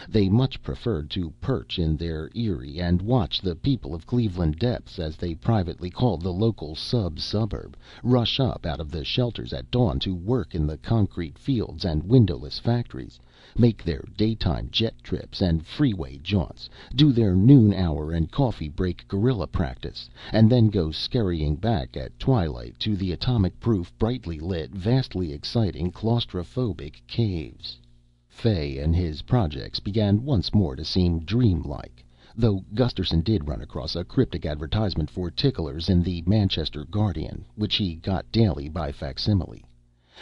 They much preferred to perch in their eyrie and watch the people of Cleveland Depths, as they privately called the local suburb, rush up out of the shelters at dawn to work in the concrete fields and windowless factories, make their daytime jet trips and freeway jaunts, do their noon hour and coffee break guerrilla practice, and then go scurrying back at twilight to the atomic-proof, brightly lit, vastly exciting, claustrophobic caves. Fay and his projects began once more to seem dreamlike, though Gusterson did run across a cryptic advertisement for ticklers in the Manchester Guardian, which he got daily by facsimile.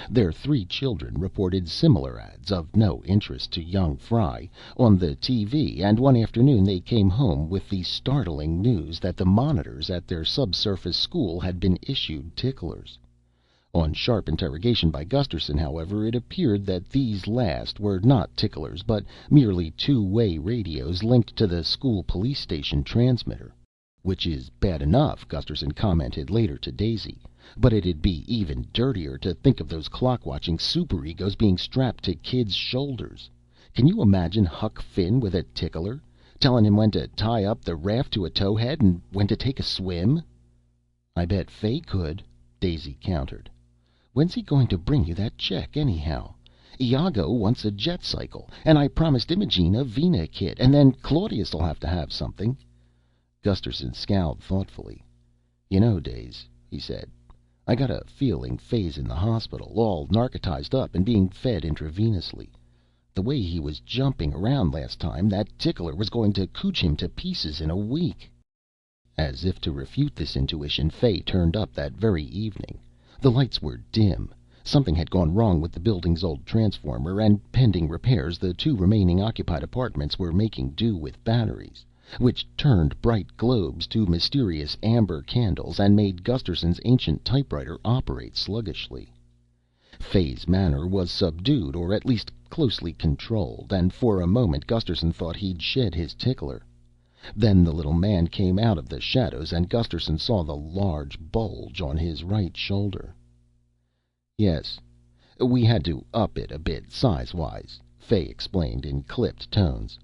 Their 3 children reported similar ads, of no interest to young Fry, on the TV, and one afternoon they came home with the startling news that the monitors at their subsurface school had been issued ticklers. On sharp interrogation by Gusterson, however, it appeared that these last were not ticklers, but merely two-way radios linked to the school police station transmitter. "Which is bad enough," Gusterson commented later to Daisy, "but it'd be even dirtier to think of those clock-watching superegos being strapped to kids' shoulders. Can you imagine Huck Finn with a tickler, telling him when to tie up the raft to a towhead and when to take a swim?" "I bet Fay could," Daisy countered. "When's he going to bring you that check, anyhow? Iago wants a jet cycle, and I promised Imogene a Vina kit, and then Claudius'll have to have something." Gusterson scowled thoughtfully. "You know, Daze," he said, "I got a feeling Fay's in the hospital, all narcotized up and being fed intravenously. The way he was jumping around last time, that tickler was going to cooch him to pieces in a week." As if to refute this intuition, Fay turned up that very evening. The lights were dim. Something had gone wrong with the building's old transformer, and pending repairs, the 2 remaining occupied apartments were making do with batteries, which turned bright globes to mysterious amber candles and made Gusterson's ancient typewriter operate sluggishly. Fay's manner was subdued, or at least closely controlled, and for a moment Gusterson thought he'd shed his tickler. Then the little man came out of the shadows, and Gusterson saw the large bulge on his right shoulder. "Yes, we had to up it a bit size-wise," Fay explained in clipped tones.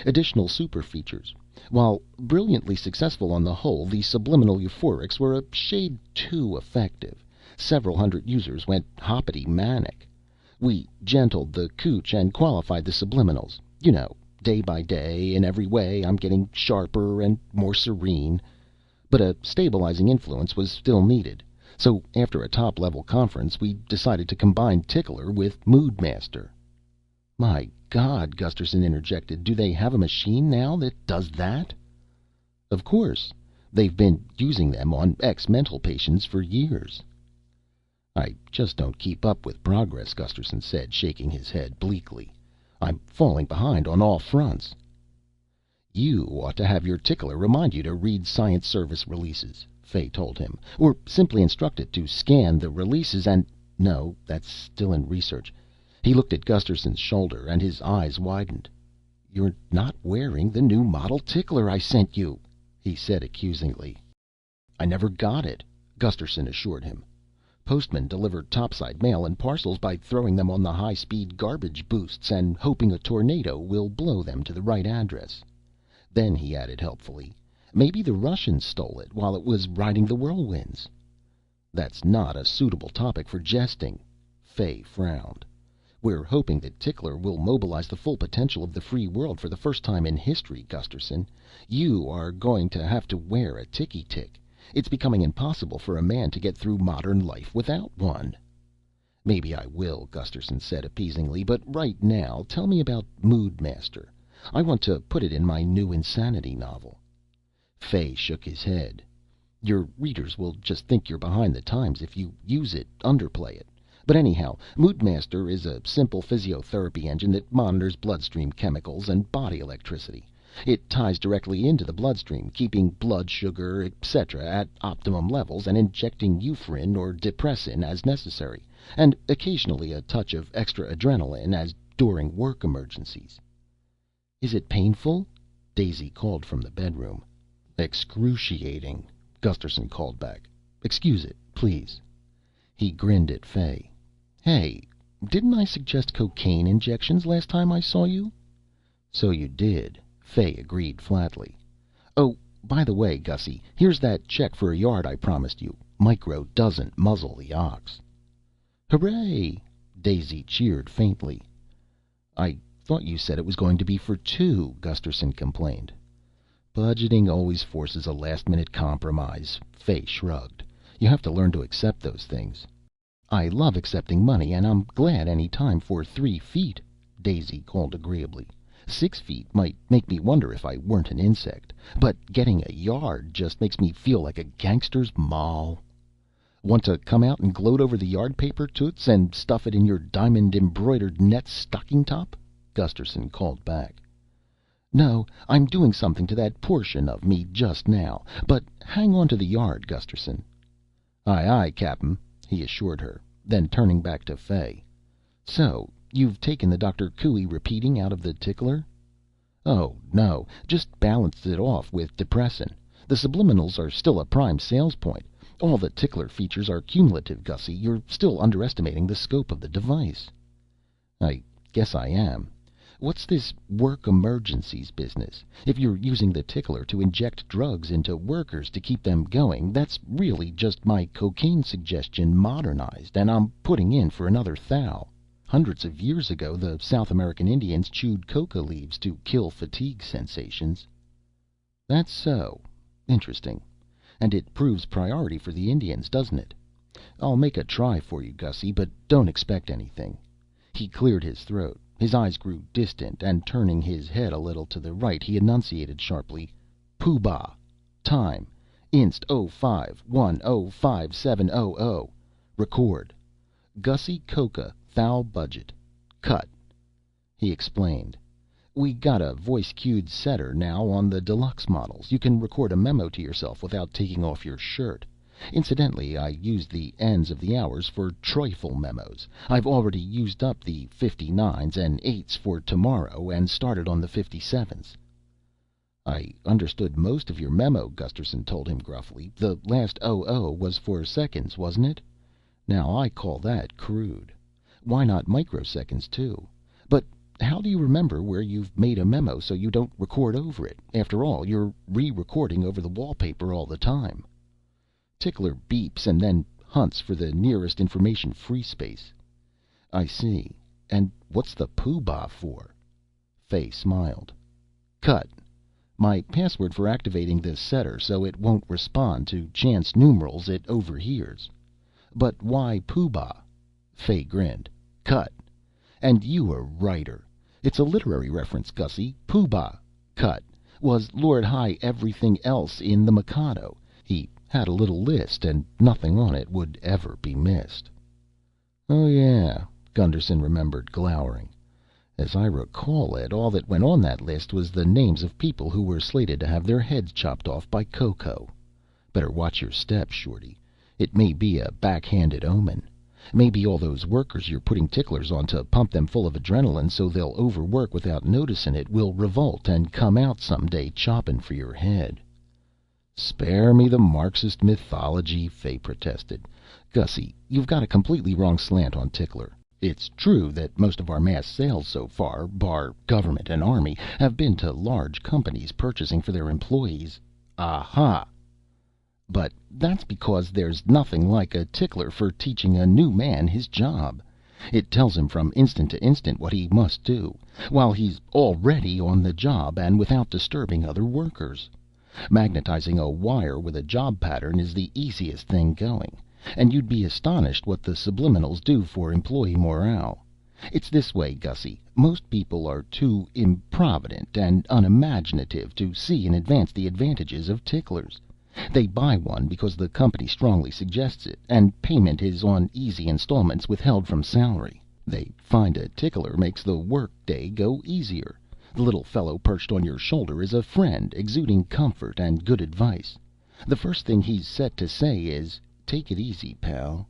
"Additional super features. While brilliantly successful on the whole, the subliminal euphorics were a shade too effective. Several hundred users went hoppity manic. We gentled the cooch and qualified the subliminals. You know, day by day, in every way, I'm getting sharper and more serene. But a stabilizing influence was still needed. So after a top-level conference, we decided to combine Tickler with Moodmaster." "My God," Gusterson interjected, "do they have a machine now that does that?" "Of course. They've been using them on ex-mental patients for years." "I just don't keep up with progress," Gusterson said, shaking his head bleakly. "I'm falling behind on all fronts." "You ought to have your tickler remind you to read Science Service releases," Fay told him, "or simply instruct it to scan the releases and no, that's still in research." He looked at Gusterson's shoulder, and his eyes widened. "You're not wearing the new model tickler I sent you," he said accusingly. "I never got it," Gusterson assured him. "Postmen deliver topside mail and parcels by throwing them on the high-speed garbage boosts and hoping a tornado will blow them to the right address." Then he added helpfully, "Maybe the Russians stole it while it was riding the whirlwinds." "That's not a suitable topic for jesting." Fay frowned. "We're hoping that Tickler will mobilize the full potential of the free world for the first time in history, Gusterson. You are going to have to wear a ticky-tick. It's becoming impossible for a man to get through modern life without one." "Maybe I will," Gusterson said appeasingly, "but right now tell me about Moodmaster. I want to put it in my new insanity novel." Fay shook his head. "Your readers will just think you're behind the times if you use it, underplay it. But anyhow, Moodmaster is a simple physiotherapy engine that monitors bloodstream chemicals and body electricity. It ties directly into the bloodstream, keeping blood sugar, etc., at optimum levels and injecting euphrin or depressin as necessary, and occasionally a touch of extra adrenaline as during work emergencies." "Is it painful?" Daisy called from the bedroom. "Excruciating," Gusterson called back. "Excuse it, please." He grinned at Fay. "Hey, didn't I suggest cocaine injections last time I saw you?" So you did, Fay agreed flatly. Oh, by the way, Gussie, here's that check for a yard I promised you. Micro doesn't muzzle the ox. Hooray! Daisy cheered faintly. I thought you said it was going to be for two, Gusterson complained. Budgeting always forces a last-minute compromise, Fay shrugged. You have to learn to accept those things. I love accepting money, and I'm glad any time for 3 feet, Daisy called agreeably. 6 feet might make me wonder if I weren't an insect, but getting a yard just makes me feel like a gangster's moll. Want to come out and gloat over the yard paper, Toots, and stuff it in your diamond-embroidered net stocking top? Gusterson called back. No, I'm doing something to that portion of me just now, but hang on to the yard, Gusterson. Aye, aye, Cap'n, he assured her, then turning back to Fay. So, you've taken the Dr. Cooey repeating out of the tickler? Oh, no, just balanced it off with depressin. The subliminals are still a prime sales point. All the tickler features are cumulative, Gussie. You're still underestimating the scope of the device. I guess I am. What's this work emergencies business? If you're using the tickler to inject drugs into workers to keep them going, that's really just my cocaine suggestion modernized, and I'm putting in for another thou. Hundreds of years ago, the South American Indians chewed coca leaves to kill fatigue sensations. That's so. Interesting. And it proves priority for the Indians, doesn't it? I'll make a try for you, Gussie, but don't expect anything. He cleared his throat. His eyes grew distant, and turning his head a little to the right, he enunciated sharply, Pooh Bah. Time, Inst 05-105700. Record. Gussie Coca, thou budget. Cut. He explained. We got a voice-cued setter now on the deluxe models. You can record a memo to yourself without taking off your shirt. Incidentally, I used the ends of the hours for trifle memos. I've already used up the 59s and 8s for tomorrow and started on the 57s. I understood most of your memo, Gusterson told him gruffly. The last 00 was for seconds, wasn't it? Now I call that crude. Why not microseconds, too? But how do you remember where you've made a memo so you don't record over it? After all, you're re-recording over the wallpaper all the time. Tickler beeps and then hunts for the nearest information-free space. I see. And what's the Pooh Bah for? Fay smiled. Cut. My password for activating the setter so it won't respond to chance numerals it overhears. But why Pooh Bah? Fay grinned. Cut. And you a writer. It's a literary reference, Gussie. Pooh Bah, cut, was Lord High Everything Else in the Mikado. He had a little list, and nothing on it would ever be missed. Oh, yeah, Gunderson remembered, glowering. As I recall it, all that went on that list was the names of people who were slated to have their heads chopped off by Coco. Better watch your step, Shorty. It may be a backhanded omen. Maybe all those workers you're putting ticklers on to pump them full of adrenaline so they'll overwork without noticing it will revolt and come out someday chopping for your head. Spare me the Marxist mythology, Fay protested. Gussie, you've got a completely wrong slant on tickler. It's true that most of our mass sales so far, bar government and army, have been to large companies purchasing for their employees. Aha! But that's because there's nothing like a tickler for teaching a new man his job. It tells him from instant to instant what he must do, while he's already on the job and without disturbing other workers. Magnetizing a wire with a job pattern is the easiest thing going, and you'd be astonished what the subliminals do for employee morale. It's this way, Gussie. Most people are too improvident and unimaginative to see in advance the advantages of ticklers. They buy one because the company strongly suggests it, and payment is on easy installments withheld from salary. They find a tickler makes the work day go easier. The little fellow perched on your shoulder is a friend, exuding comfort and good advice. The first thing he's set to say is, "Take it easy, pal."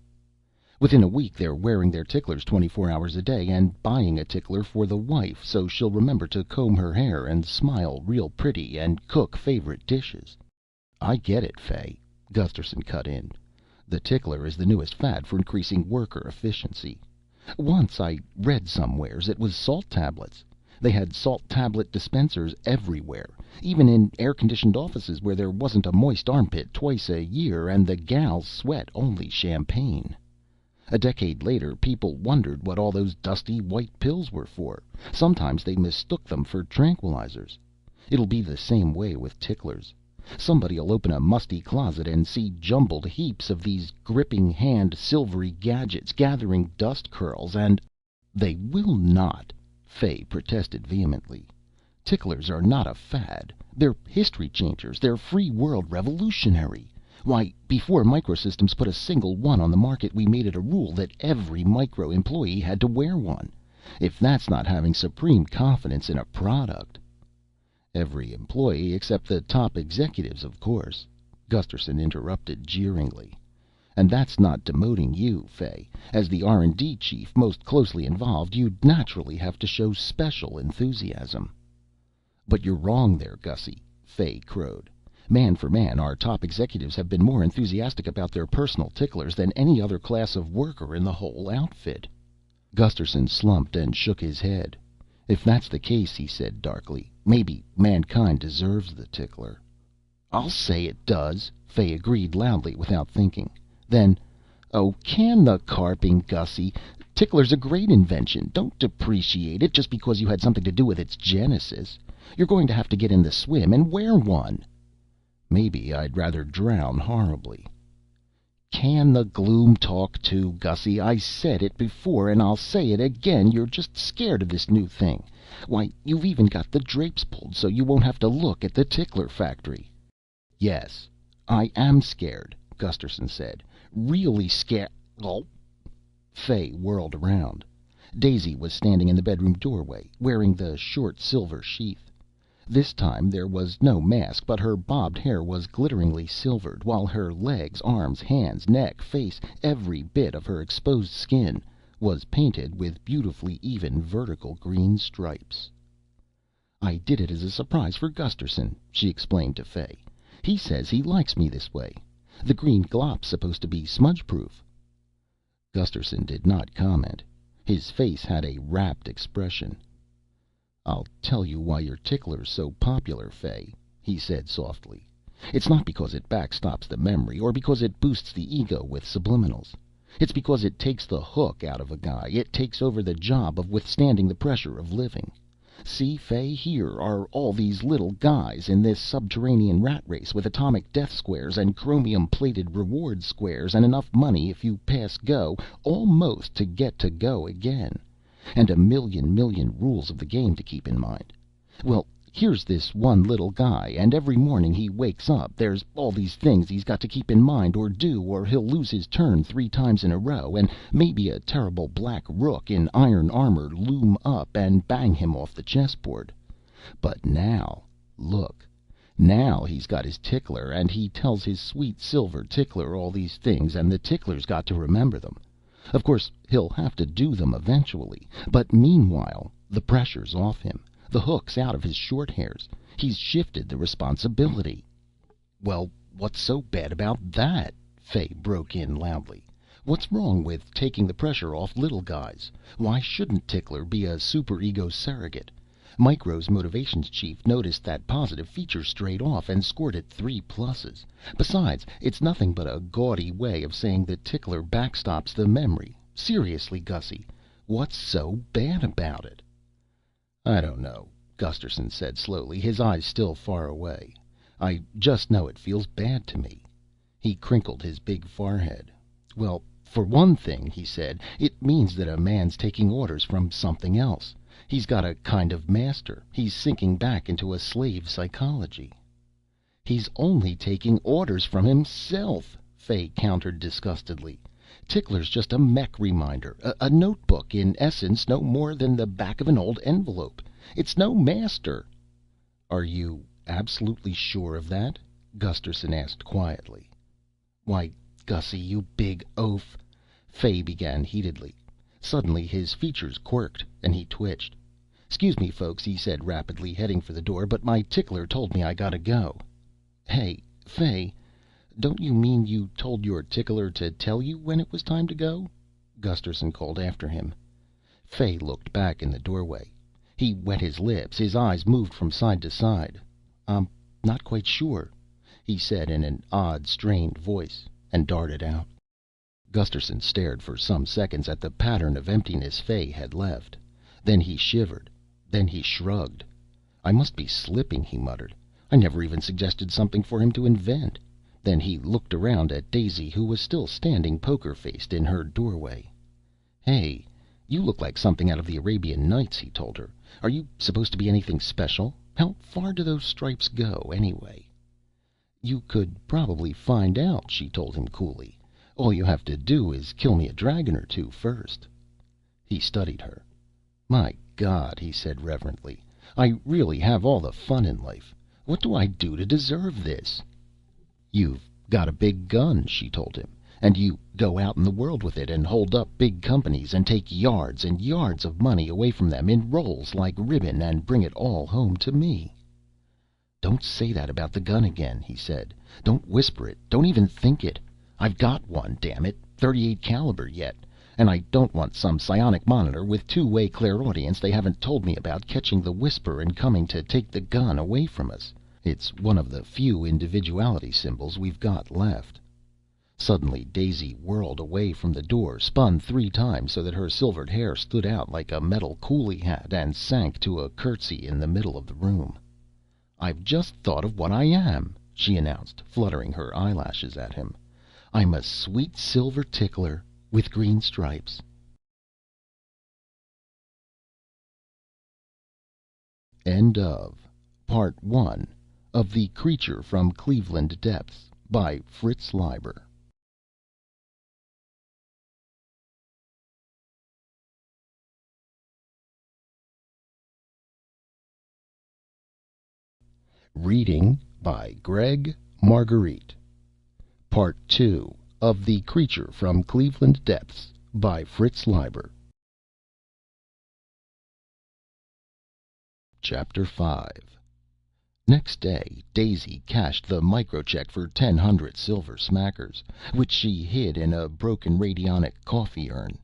Within a week they're wearing their ticklers 24 hours a day and buying a tickler for the wife so she'll remember to comb her hair and smile real pretty and cook favorite dishes. I get it, Fay, Gusterson cut in. The tickler is the newest fad for increasing worker efficiency. Once I read somewheres it was salt tablets. They had salt tablet dispensers everywhere, even in air-conditioned offices where there wasn't a moist armpit twice a year and the gals sweat only champagne. A decade later, people wondered what all those dusty white pills were for. Sometimes they mistook them for tranquilizers. It'll be the same way with ticklers. Somebody'll open a musty closet and see jumbled heaps of these gripping hand silvery gadgets gathering dust curls and... They will not, Fay protested vehemently. Ticklers are not a fad. They're history changers. They're free world revolutionary. Why, before Microsystems put a single one on the market, we made it a rule that every Micro employee had to wear one. If that's not having supreme confidence in a product... Every employee except the top executives, of course, Gusterson interrupted jeeringly. And that's not demoting you, Fay. As the R&D chief most closely involved, you'd naturally have to show special enthusiasm. But you're wrong there, Gussie, Fay crowed. Man for man, our top executives have been more enthusiastic about their personal ticklers than any other class of worker in the whole outfit. Gusterson slumped and shook his head. If that's the case, he said darkly, maybe mankind deserves the tickler. I'll say it does, Fay agreed loudly without thinking. Then, oh, can the carping, Gussie. Tickler's a great invention. Don't depreciate it just because you had something to do with its genesis. You're going to have to get in the swim and wear one. Maybe I'd rather drown horribly. Can the gloom talk too, Gussie? I said it before and I'll say it again. You're just scared of this new thing. Why, you've even got the drapes pulled so you won't have to look at the tickler factory. Yes, I am scared, Gusterson said. Really scared. Oh. Fay whirled around. Daisy was standing in the bedroom doorway, wearing the short silver sheath. This time there was no mask, but her bobbed hair was glitteringly silvered, while her legs, arms, hands, neck, face, every bit of her exposed skin, was painted with beautifully even vertical green stripes. I did it as a surprise for Gusterson, she explained to Fay. He says he likes me this way. The green glop's supposed to be smudge-proof. Gusterson did not comment. His face had a rapt expression. I'll tell you why your tickler's so popular, Fay, he said softly. It's not because it backstops the memory, or because it boosts the ego with subliminals. It's because it takes the hook out of a guy. It takes over the job of withstanding the pressure of living. See, Fay, here are all these little guys in this subterranean rat race with atomic death squares and chromium-plated reward squares and enough money if you pass go, almost to get to go again. And a million rules of the game to keep in mind. Well, here's this one little guy, and every morning he wakes up, there's all these things he's got to keep in mind or do, or he'll lose his turn 3 times in a row, and maybe a terrible black rook in iron armor loom up and bang him off the chessboard. But now, look, now he's got his tickler, and he tells his sweet silver tickler all these things, and the tickler's got to remember them. Of course, he'll have to do them eventually, but meanwhile, the pressure's off him. The hook's out of his short hairs. He's shifted the responsibility. Well, what's so bad about that? Fay broke in loudly. What's wrong with taking the pressure off little guys? Why shouldn't Tickler be a superego surrogate? Micro's motivations chief noticed that positive feature straight off and scored it 3 pluses. Besides, it's nothing but a gaudy way of saying that Tickler backstops the memory. Seriously, Gussie, what's so bad about it? I don't know, Gusterson said slowly, his eyes still far away. I just know it feels bad to me. He crinkled his big forehead. Well, for one thing, he said, it means that a man's taking orders from something else. He's got a kind of master. He's sinking back into a slave psychology. He's only taking orders from himself, Fay countered disgustedly. Tickler's just a mech reminder, a notebook, in essence no more than the back of an old envelope. It's no master. Are you absolutely sure of that? Gusterson asked quietly. Why, Gussie, you big oaf, Fay began heatedly. Suddenly his features quirked, and he twitched. Excuse me, folks, he said rapidly, heading for the door, but my tickler told me I gotta go. Hey, Fay, don't you mean you told your tickler to tell you when it was time to go? Gusterson called after him. Fay looked back in the doorway. He wet his lips, his eyes moved from side to side. "I'm not quite sure," he said in an odd, strained voice, and darted out. Gusterson stared for some seconds at the pattern of emptiness Fay had left. Then he shivered. Then he shrugged. "I must be slipping," he muttered. "I never even suggested something for him to invent." Then he looked around at Daisy, who was still standing poker-faced in her doorway. "Hey, you look like something out of the Arabian Nights," he told her. "Are you supposed to be anything special? How far do those stripes go, anyway?" "You could probably find out," she told him coolly. "All you have to do is kill me a dragon or two first." He studied her. "My God," he said reverently. "I really have all the fun in life. What do I do to deserve this?" "You've got a big gun," she told him, "and you go out in the world with it and hold up big companies and take yards and yards of money away from them in rolls like ribbon and bring it all home to me." "Don't say that about the gun again," he said. "Don't whisper it. Don't even think it. I've got one, damn it, .38 caliber yet. And I don't want some psionic monitor with two-way clairaudience they haven't told me about catching the whisper and coming to take the gun away from us. It's one of the few individuality symbols we've got left." Suddenly Daisy whirled away from the door, spun 3 times so that her silvered hair stood out like a metal coolie hat, and sank to a curtsy in the middle of the room. "I've just thought of what I am," she announced, fluttering her eyelashes at him. "I'm a sweet silver tickler with green stripes." End of Part 1 of The Creature from Cleveland Depths by Fritz Leiber. Reading by Greg Marguerite. Part 2 of The Creature from Cleveland Depths by Fritz Leiber. Chapter 5. Next day, Daisy cashed the microcheck for 1,000 silver smackers, which she hid in a broken radionic coffee urn.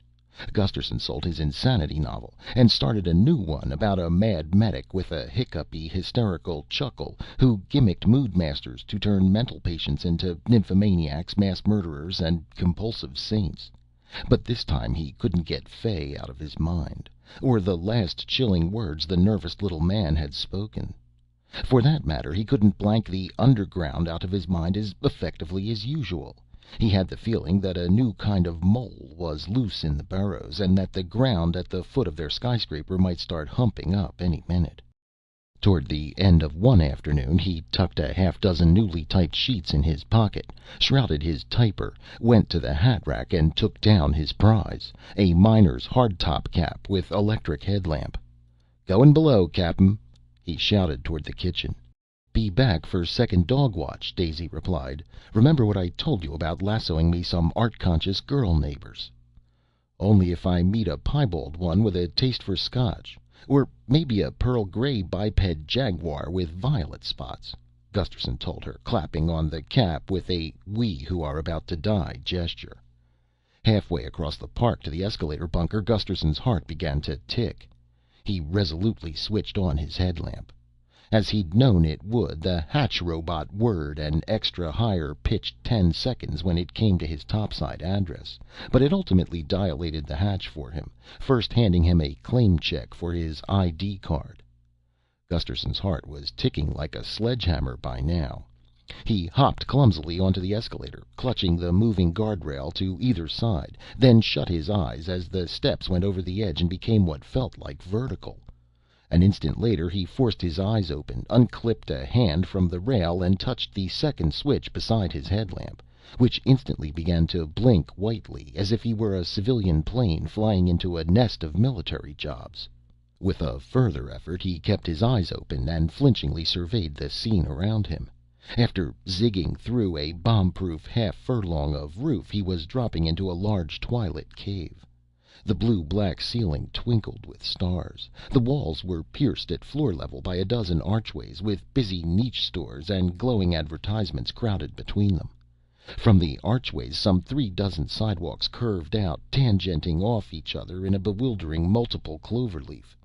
Gusterson sold his insanity novel, and started a new one about a mad medic with a hiccupy, hysterical chuckle who gimmicked mood masters to turn mental patients into nymphomaniacs, mass murderers, and compulsive saints. But this time he couldn't get Fay out of his mind, or the last chilling words the nervous little man had spoken. For that matter, he couldn't blank the underground out of his mind as effectively as usual. He had the feeling that a new kind of mole was loose in the burrows, and that the ground at the foot of their skyscraper might start humping up any minute. Toward the end of one afternoon, he tucked a half-dozen newly typed sheets in his pocket, shrouded his typer, went to the hat rack, and took down his prize, a miner's hardtop cap with electric headlamp. "Going below, Cap'n," he shouted toward the kitchen. "Be back for second dog watch," Daisy replied. "Remember what I told you about lassoing me some art-conscious girl neighbors?" "Only if I meet a piebald one with a taste for scotch. Or maybe a pearl gray biped jaguar with violet spots," Gusterson told her, clapping on the cap with a "we who are about to die" gesture. Halfway across the park to the escalator bunker, Gusterson's heart began to tick. He resolutely switched on his headlamp. As he'd known it would, the hatch robot whirred an extra higher pitched 10 seconds when it came to his topside address, but it ultimately dilated the hatch for him, first handing him a claim check for his ID card. Gusterson's heart was ticking like a sledgehammer by now. He hopped clumsily onto the escalator, clutching the moving guardrail to either side, then shut his eyes as the steps went over the edge and became what felt like vertical. An instant later he forced his eyes open, unclipped a hand from the rail, and touched the second switch beside his headlamp, which instantly began to blink whitely, as if he were a civilian plane flying into a nest of military jobs. With a further effort he kept his eyes open and flinchingly surveyed the scene around him. After zigging through a bomb-proof half-furlong of roof, he was dropping into a large twilit cave. The blue-black ceiling twinkled with stars. The walls were pierced at floor level by a dozen archways, with busy niche stores and glowing advertisements crowded between them. From the archways some 3 dozen sidewalks curved out, tangenting off each other in a bewildering multiple cloverleaf.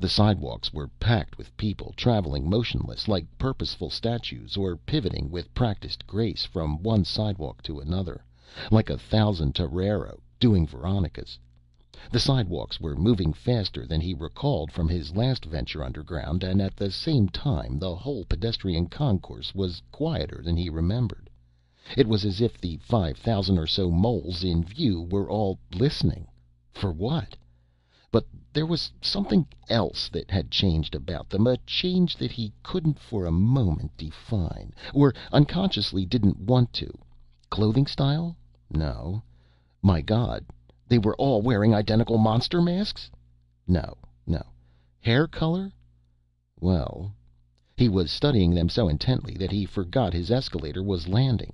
The sidewalks were packed with people, traveling motionless like purposeful statues, or pivoting with practiced grace from one sidewalk to another, like 1,000 torero doing Veronicas. The sidewalks were moving faster than he recalled from his last venture underground, and at the same time the whole pedestrian concourse was quieter than he remembered. It was as if the 5,000 or so moles in view were all listening. For what? But there was something else that had changed about them, a change that he couldn't for a moment define, or unconsciously didn't want to. Clothing style? No. My God, they were all wearing identical monster masks? No, no. Hair color? Well, he was studying them so intently that he forgot his escalator was landing.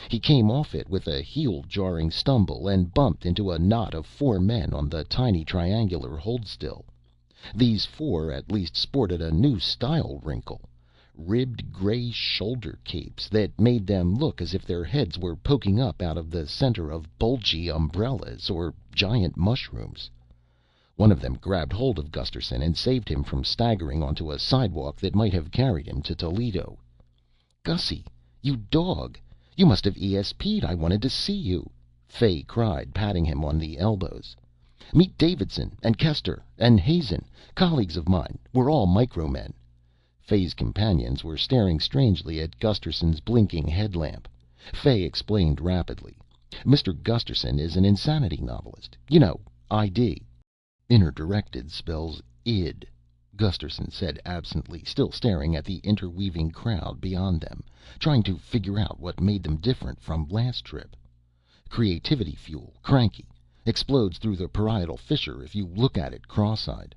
He came off it with a heel-jarring stumble and bumped into a knot of 4 men on the tiny triangular hold-still. These 4 at least sported a new style wrinkle: ribbed gray shoulder capes that made them look as if their heads were poking up out of the center of bulgy umbrellas or giant mushrooms. One of them grabbed hold of Gusterson and saved him from staggering onto a sidewalk that might have carried him to Toledo. "Gussie, you dog! You must have ESP'd. I wanted to see you," Fay cried, patting him on the elbows. "Meet Davidson and Kester and Hazen, colleagues of mine. We're all micromen." Fay's companions were staring strangely at Gusterson's blinking headlamp. Fay explained rapidly. "Mr. Gusterson is an insanity novelist. You know, ID." "Inner-directed spells id," Gusterson said absently, still staring at the interweaving crowd beyond them, trying to figure out what made them different from last trip. "Creativity fuel, cranky. Explodes through the parietal fissure if you look at it cross-eyed."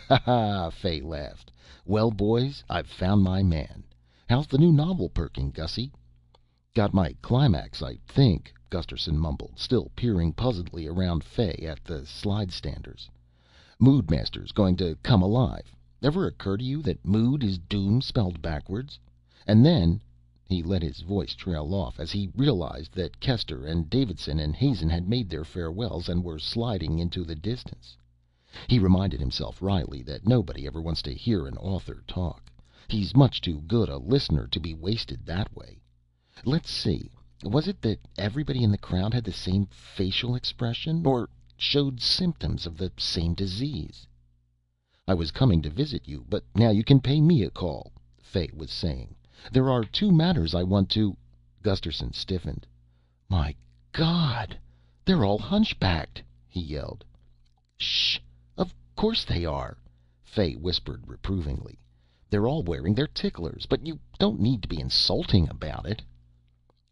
"Ha ha!" Fay laughed. "Well, boys, I've found my man. How's the new novel perking, Gussie?" "Got my climax, I think," Gusterson mumbled, still peering puzzledly around Fay at the slide-standers. "Moodmaster's going to come alive. Ever occur to you that mood is doom spelled backwards? And then—" He let his voice trail off as he realized that Kester and Davidson and Hazen had made their farewells and were sliding into the distance. He reminded himself wryly that nobody ever wants to hear an author talk. He's much too good a listener to be wasted that way. Let's see, was it that everybody in the crowd had the same facial expression, or showed symptoms of the same disease? "I was coming to visit you, but now you can pay me a call," Fay was saying. "There are 2 matters I want to—" Gusterson stiffened. "My God, they're all hunchbacked!" he yelled. "Shh! Of course they are," Fay whispered reprovingly. "They're all wearing their ticklers, but you don't need to be insulting about it."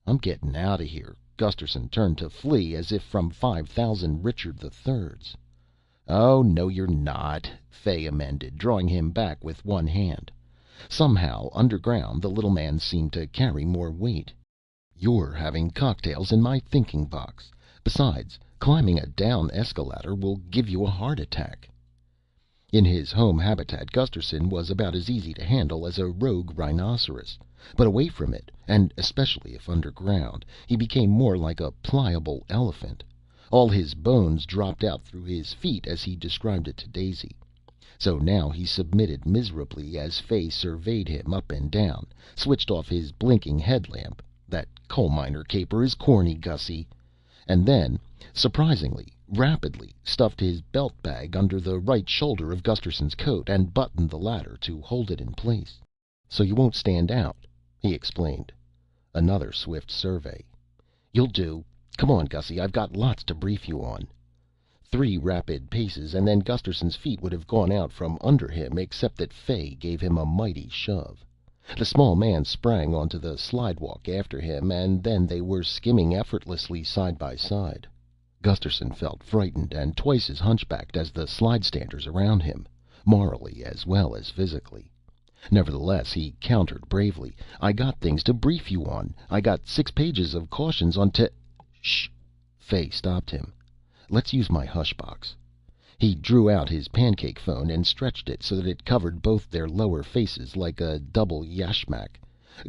"I'm getting out of here." Gusterson turned to flee as if from 5,000 Richard III's. "Oh, no, you're not," Fay amended, drawing him back with one hand. Somehow, underground, the little man seemed to carry more weight. "You're having cocktails in my thinking box. Besides, climbing a down escalator will give you a heart attack." In his home habitat, Gusterson was about as easy to handle as a rogue rhinoceros. But away from it, and especially if underground, he became more like a pliable elephant. All his bones dropped out through his feet, as he described it to Daisy. So now he submitted miserably as Fay surveyed him up and down, switched off his blinking headlamp — "That coal miner caper is corny, Gussie" — and then, surprisingly rapidly, stuffed his belt bag under the right shoulder of Gusterson's coat and buttoned the latter to hold it in place. "So you won't stand out," he explained. Another swift survey. "You'll do. Come on, Gussie, I've got lots to brief you on." 3 rapid paces, and then Gusterson's feet would have gone out from under him, except that Fay gave him a mighty shove. The small man sprang onto the slidewalk after him, and then they were skimming effortlessly side by side. Gusterson felt frightened and twice as hunchbacked as the slidestanders around him, morally as well as physically. Nevertheless, he countered bravely. "I got things to brief you on. I got 6 pages of cautions on t—" "Shh!" Fay stopped him. "Let's use my hush box." He drew out his pancake phone and stretched it so that it covered both their lower faces like a double yashmak.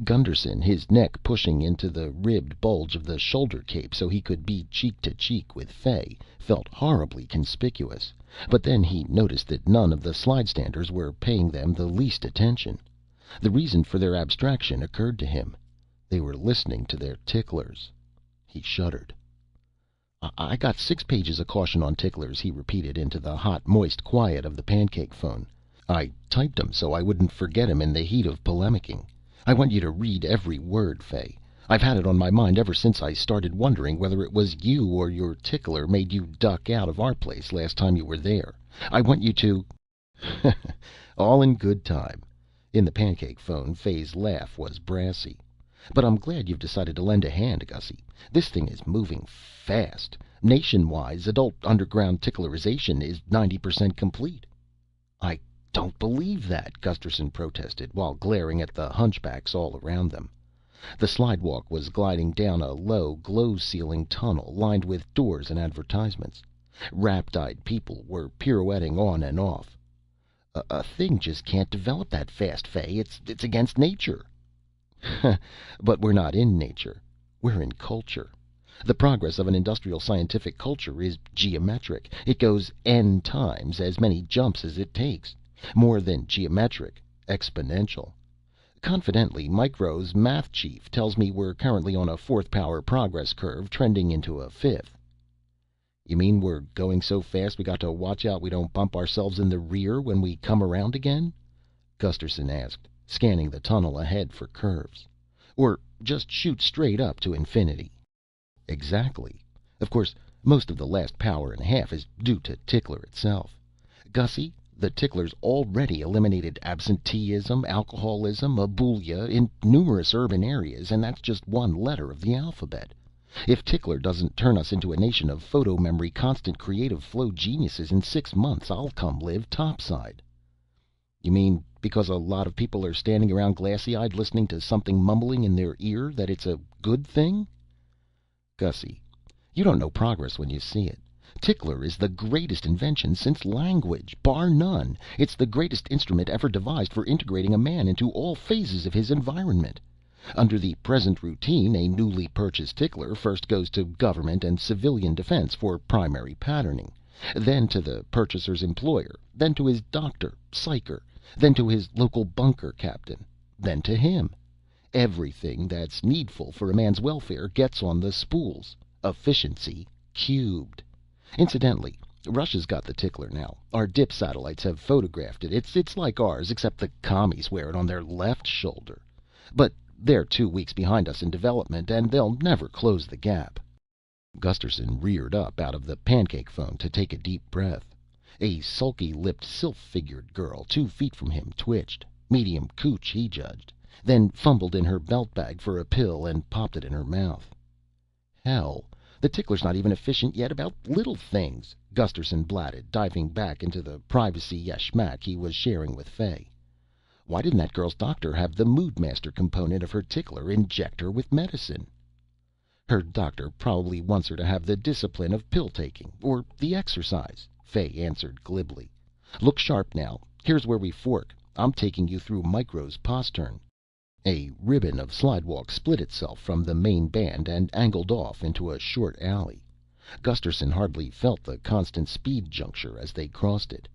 Gunderson, his neck pushing into the ribbed bulge of the shoulder cape so he could be cheek to cheek with Fay, felt horribly conspicuous. But then he noticed that none of the slidestanders were paying them the least attention. The reason for their abstraction occurred to him. They were listening to their ticklers. He shuddered. "I got 6 pages of caution on ticklers," he repeated into the hot, moist quiet of the pancake phone. "I typed 'em so I wouldn't forget 'em in the heat of polemicking. I want you to read every word, Fay. I've had it on my mind ever since I started wondering whether it was you or your tickler made you duck out of our place last time you were there. I want you to—" "All in good time." In the pancake phone, Fay's laugh was brassy. "But I'm glad you've decided to lend a hand, Gussie. This thing is moving fast. Nation-wise, adult underground ticklerization is 90% complete." "I don't believe that," Gusterson protested, while glaring at the hunchbacks all around them. The slidewalk was gliding down a low, glow-ceiling tunnel lined with doors and advertisements. Rapt-eyed people were pirouetting on and off. A thing just can't develop that fast, Fay. It's against nature." "But we're not in nature. We're in culture. The progress of an industrial scientific culture is geometric. It goes n times as many jumps as it takes. More than geometric, exponential. Confidently, Micro's math chief tells me we're currently on a 4th power progress curve, trending into a 5th. "You mean we're going so fast we got to watch out we don't bump ourselves in the rear when we come around again?" Gusterson asked, scanning the tunnel ahead for curves. "Or just shoot straight up to infinity?" "Exactly. Of course, most of the last power and a half is due to Tickler itself. Gussie, the ticklers already eliminated absenteeism, alcoholism, abulia in numerous urban areas, and that's just one letter of the alphabet. If Tickler doesn't turn us into a nation of photo memory constant creative flow geniuses in 6 months, I'll come live topside." "You mean because a lot of people are standing around glassy-eyed listening to something mumbling in their ear that it's a good thing?" "Gussie, you don't know progress when you see it. Tickler is the greatest invention since language, bar none. It's the greatest instrument ever devised for integrating a man into all phases of his environment. Under the present routine, a newly purchased tickler first goes to government and civilian defense for primary patterning, then to the purchaser's employer, then to his doctor, psycher, then to his local bunker captain, then to him. Everything that's needful for a man's welfare gets on the spools. Efficiency cubed. Incidentally, Russia's got the tickler now. Our dip satellites have photographed it. It's like ours, except the commies wear it on their left shoulder. But they're 2 weeks behind us in development, and they'll never close the gap." Gusterson reared up out of the pancake phone to take a deep breath. A sulky-lipped, sylph-figured girl 2 feet from him twitched. Medium cooch, he judged. Then fumbled in her belt bag for a pill and popped it in her mouth. "Hell, the tickler's not even efficient yet about little things," Gusterson blatted, diving back into the privacy yashmak he was sharing with Fay. "Why didn't that girl's doctor have the Moodmaster component of her tickler inject her with medicine?" "Her doctor probably wants her to have the discipline of pill taking, or the exercise," Fay answered glibly. "Look sharp now. Here's where we fork. I'm taking you through Micro's postern." A ribbon of slidewalk split itself from the main band and angled off into a short alley. Gusterson hardly felt the constant speed juncture as they crossed it.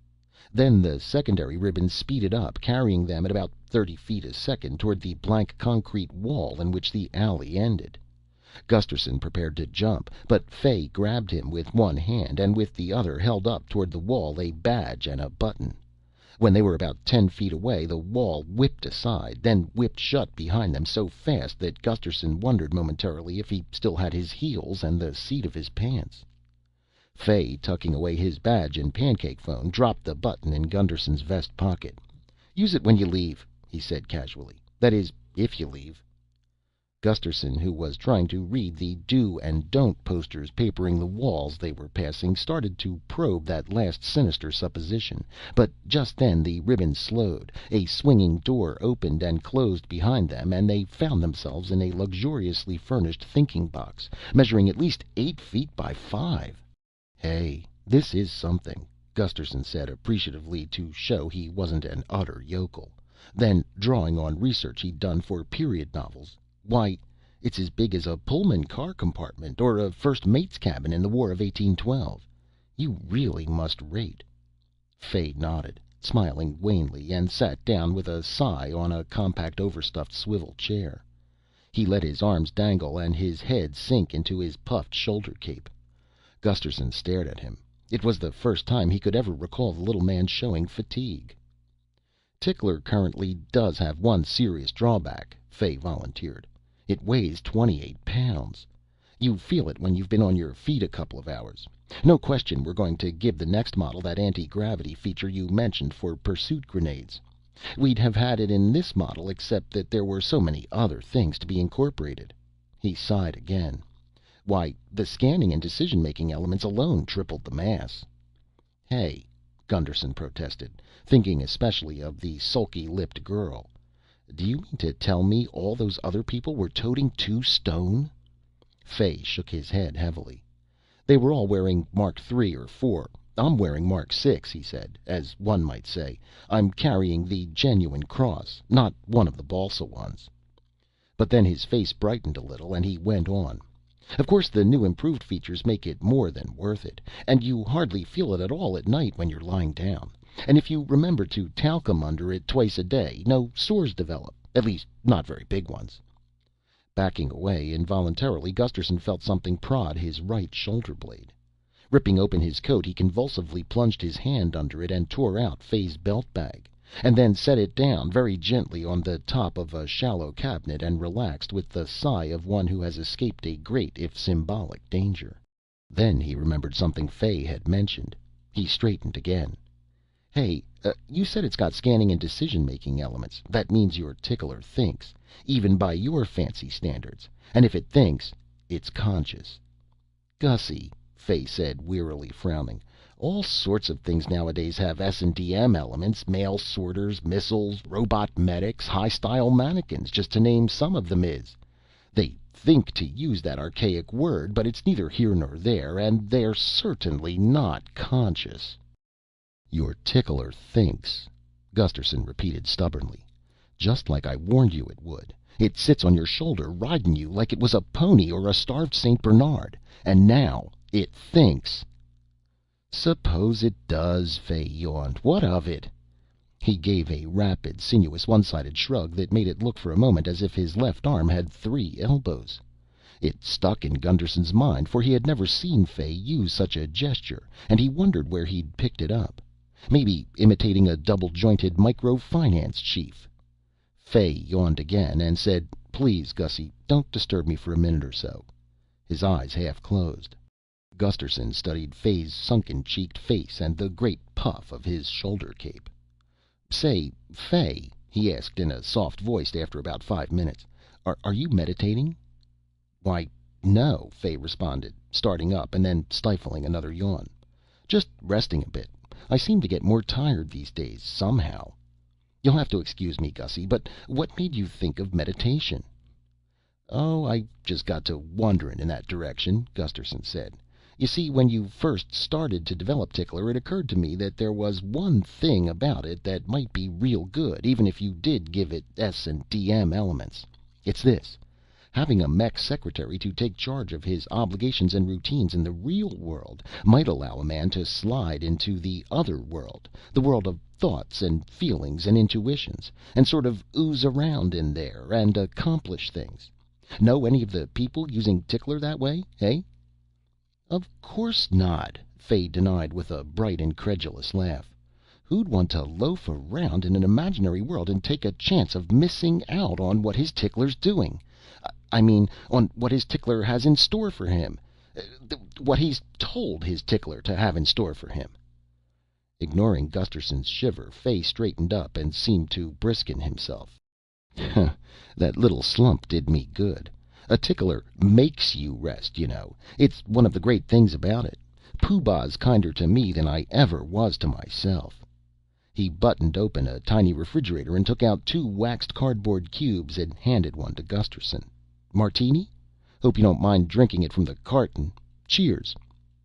Then the secondary ribbon speeded up, carrying them at about 30 feet a second toward the blank concrete wall in which the alley ended. Gusterson prepared to jump, but Fay grabbed him with one hand and with the other held up toward the wall a badge and a button. When they were about 10 feet away, the wall whipped aside, then whipped shut behind them so fast that Gusterson wondered momentarily if he still had his heels and the seat of his pants. Fay, tucking away his badge and pancake phone, dropped the button in Gunderson's vest pocket. "Use it when you leave," he said casually. "That is, if you leave." Gusterson, who was trying to read the do and don't posters papering the walls they were passing, started to probe that last sinister supposition, but just then the ribbon slowed, a swinging door opened and closed behind them, and they found themselves in a luxuriously furnished thinking box, measuring at least 8 feet by 5. "Hey, this is something," Gusterson said appreciatively to show he wasn't an utter yokel. then drawing on research he'd done for period novels. Why, it's as big as a Pullman car compartment or a first mate's cabin in the War of 1812. You really must rate." Fay nodded, smiling wanly, and sat down with a sigh on a compact overstuffed swivel chair. He let his arms dangle and his head sink into his puffed shoulder cape. Gusterson stared at him. It was the first time he could ever recall the little man showing fatigue. "Tickler currently does have one serious drawback," Fay volunteered. "It weighs 28 pounds. You feel it when you've been on your feet a couple of hours. No question we're going to give the next model that anti-gravity feature you mentioned for pursuit grenades. We'd have had it in this model except that there were so many other things to be incorporated." He sighed again. "Why, the scanning and decision-making elements alone tripled the mass." "Hey," Gunderson protested, thinking especially of the sulky-lipped girl. "Do you mean to tell me all those other people were toting 2 stone?" Fay shook his head heavily. "They were all wearing Mark III or IV. I'm wearing Mark VI," he said, as one might say. "I'm carrying the genuine cross, not one of the balsa ones." But then his face brightened a little, and he went on. "Of course the new improved features make it more than worth it, and you hardly feel it at all at night when you're lying down. And if you remember to talcum under it twice a day, no sores develop, at least not very big ones." Backing away involuntarily, Gusterson felt something prod his right shoulder blade. Ripping open his coat, he convulsively plunged his hand under it and tore out Fay's belt bag, and then set it down very gently on the top of a shallow cabinet and relaxed with the sigh of one who has escaped a great if symbolic danger. Then he remembered something Fay had mentioned. He straightened again. "Hey, you said it's got scanning and decision-making elements. That means your tickler thinks, even by your fancy standards. And if it thinks, it's conscious." "Gussie," Fay said wearily, frowning, "all sorts of things nowadays have S&DM elements. Mail sorters, missiles, robot medics, high-style mannequins, just to name some of them is. They think to use that archaic word, but it's neither here nor there, and they're certainly not conscious." "Your tickler thinks," Gusterson repeated stubbornly. "Just like I warned you it would. It sits on your shoulder, riding you like it was a pony or a starved St. Bernard. And now it thinks." "Suppose it does," Fay yawned. "What of it?" He gave a rapid, sinuous, one-sided shrug that made it look for a moment as if his left arm had 3 elbows. It stuck in Gunderson's mind, for he had never seen Fay use such a gesture, and he wondered where he'd picked it up. Maybe imitating a double-jointed microfinance chief. Fay yawned again and said, "Please, Gussie, don't disturb me for a minute or so." His eyes half closed. Gusterson studied Fay's sunken-cheeked face and the great puff of his shoulder cape. "Say, Fay," he asked in a soft voice after about 5 minutes, are you meditating?" "Why, no," Fay responded, starting up and then stifling another yawn. "Just resting a bit. I seem to get more tired these days, somehow. You'll have to excuse me, Gussie, but what made you think of meditation?" "Oh, I just got to wondering in that direction," Gusterson said. "You see, when you first started to develop Tickler, it occurred to me that there was one thing about it that might be real good, even if you did give it S&DM elements. It's this: having a mech secretary to take charge of his obligations and routines in the real world might allow a man to slide into the other world, the world of thoughts and feelings and intuitions, and sort of ooze around in there and accomplish things. Know any of the people using Tickler that way, eh?" "Of course not," Fay denied with a bright, incredulous laugh. "Who'd want to loaf around in an imaginary world and take a chance of missing out on what his Tickler's doing? I mean, on what his Tickler has in store for him. What he's told his Tickler to have in store for him." Ignoring Gusterson's shiver, Fay straightened up and seemed to brisken himself. "That little slump did me good. A Tickler makes you rest, you know. It's one of the great things about it. Pooh-Bah's kinder to me than I ever was to myself." He buttoned open a tiny refrigerator and took out 2 waxed cardboard cubes and handed one to Gusterson. "Martini? Hope you don't mind drinking it from the carton. Cheers.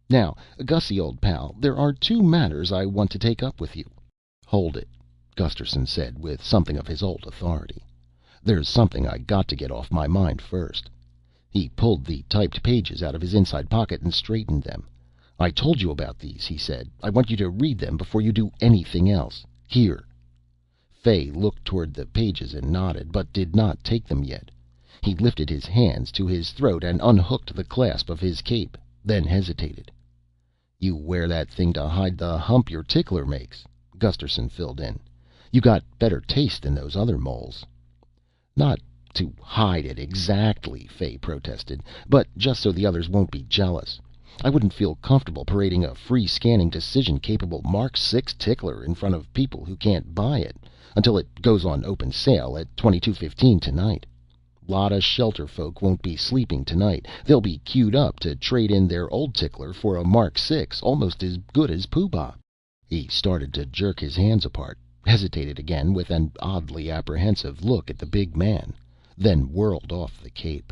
Now, Gussie, old pal, there are 2 matters I want to take up with you." "Hold it." Gusterson said with something of his old authority. "There's something I got to get off my mind first." He pulled the typed pages out of his inside pocket and straightened them. "I told you about these," he said. "I want you to read them before you do anything else. Here." Fay looked toward the pages and nodded, but did not take them yet. He lifted his hands to his throat and unhooked the clasp of his cape, then hesitated. "You wear that thing to hide the hump your tickler makes," Gusterson filled in. "You got better taste than those other moles." "Not to hide it exactly," Fay protested, "but just so the others won't be jealous. I wouldn't feel comfortable parading a free scanning decision capable Mark 6 tickler in front of people who can't buy it until it goes on open sale at 22:15 tonight. Lot of shelter folk won't be sleeping tonight. They'll be queued up to trade in their old tickler for a Mark 6 almost as good as Pooh Bah." He started to jerk his hands apart, hesitated again with an oddly apprehensive look at the big man, then whirled off the cape.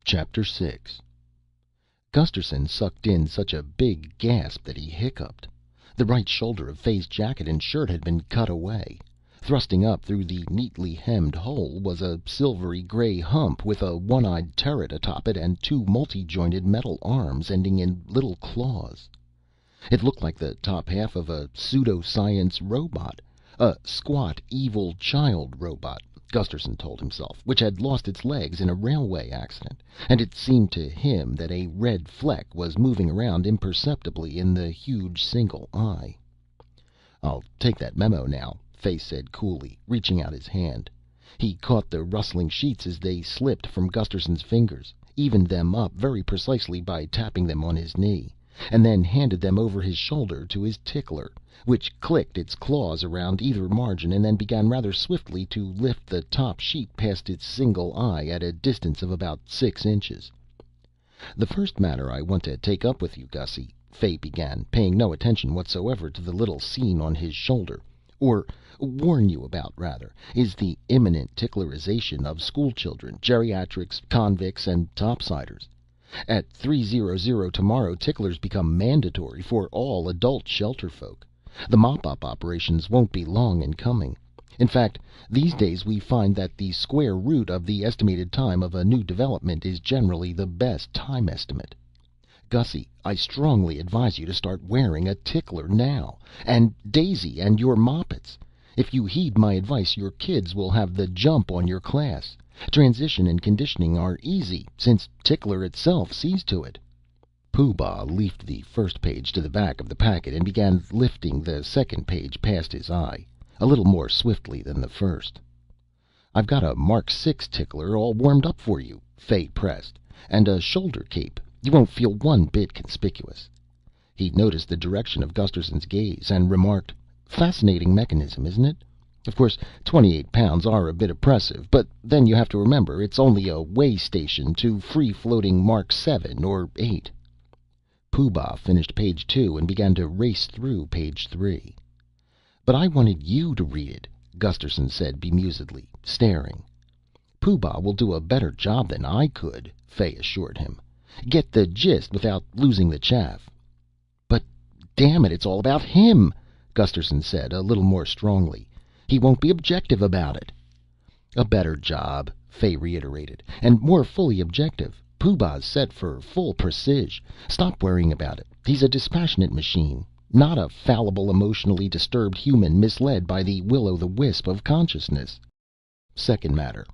Chapter 6. Gusterson sucked in such a big gasp that he hiccuped. The right shoulder of Fay's jacket and shirt had been cut away. Thrusting up through the neatly hemmed hole was a silvery gray hump with a one-eyed turret atop it and two multi-jointed metal arms ending in little claws. It looked like the top half of a pseudoscience robot, a squat, evil child robot, Gusterson told himself, which had lost its legs in a railway accident, and it seemed to him that a red fleck was moving around imperceptibly in the huge single eye. "I'll take that memo now," Fay said coolly, reaching out his hand. He caught the rustling sheets as they slipped from Gusterson's fingers, evened them up very precisely by tapping them on his knee, and then handed them over his shoulder to his tickler, which clicked its claws around either margin and then began rather swiftly to lift the top sheet past its single eye at a distance of about 6 inches. "The first matter I want to take up with you, Gussie," Fay began, paying no attention whatsoever to the little scene on his shoulder, "or warn you about, rather, is the imminent ticklerization of schoolchildren, geriatrics, convicts, and topsiders. At 3:00 tomorrow, ticklers become mandatory for all adult shelter folk. The mop-up operations won't be long in coming. In fact, these days we find that the square root of the estimated time of a new development is generally the best time estimate. Gussie, I strongly advise you to start wearing a tickler now, and Daisy and your moppets. If you heed my advice, your kids will have the jump on your class. Transition and conditioning are easy, since tickler itself sees to it." Pooh Bah leafed the first page to the back of the packet and began lifting the second page past his eye, a little more swiftly than the first. "I've got a Mark 6 tickler all warmed up for you," Fay pressed, "and a shoulder cape. You won't feel one bit conspicuous." He noticed the direction of Gusterson's gaze and remarked, "Fascinating mechanism, isn't it? Of course, 28 pounds are a bit oppressive, but then you have to remember it's only a way station to free-floating Mark 7 or 8. Pooh Bah finished page 2 and began to race through page 3. "But I wanted you to read it," Gusterson said bemusedly, staring. "Pooh Bah will do a better job than I could," Fay assured him. "Get the gist without losing the chaff." "But damn it, it's all about him," Gusterson said a little more strongly. "He won't be objective about it." "A better job," Fay reiterated, "and more fully objective. Pooh Bah's set for full precis. Stop worrying about it. He's a dispassionate machine, not a fallible, emotionally disturbed human misled by the will-o'-the-wisp of consciousness. Second matter.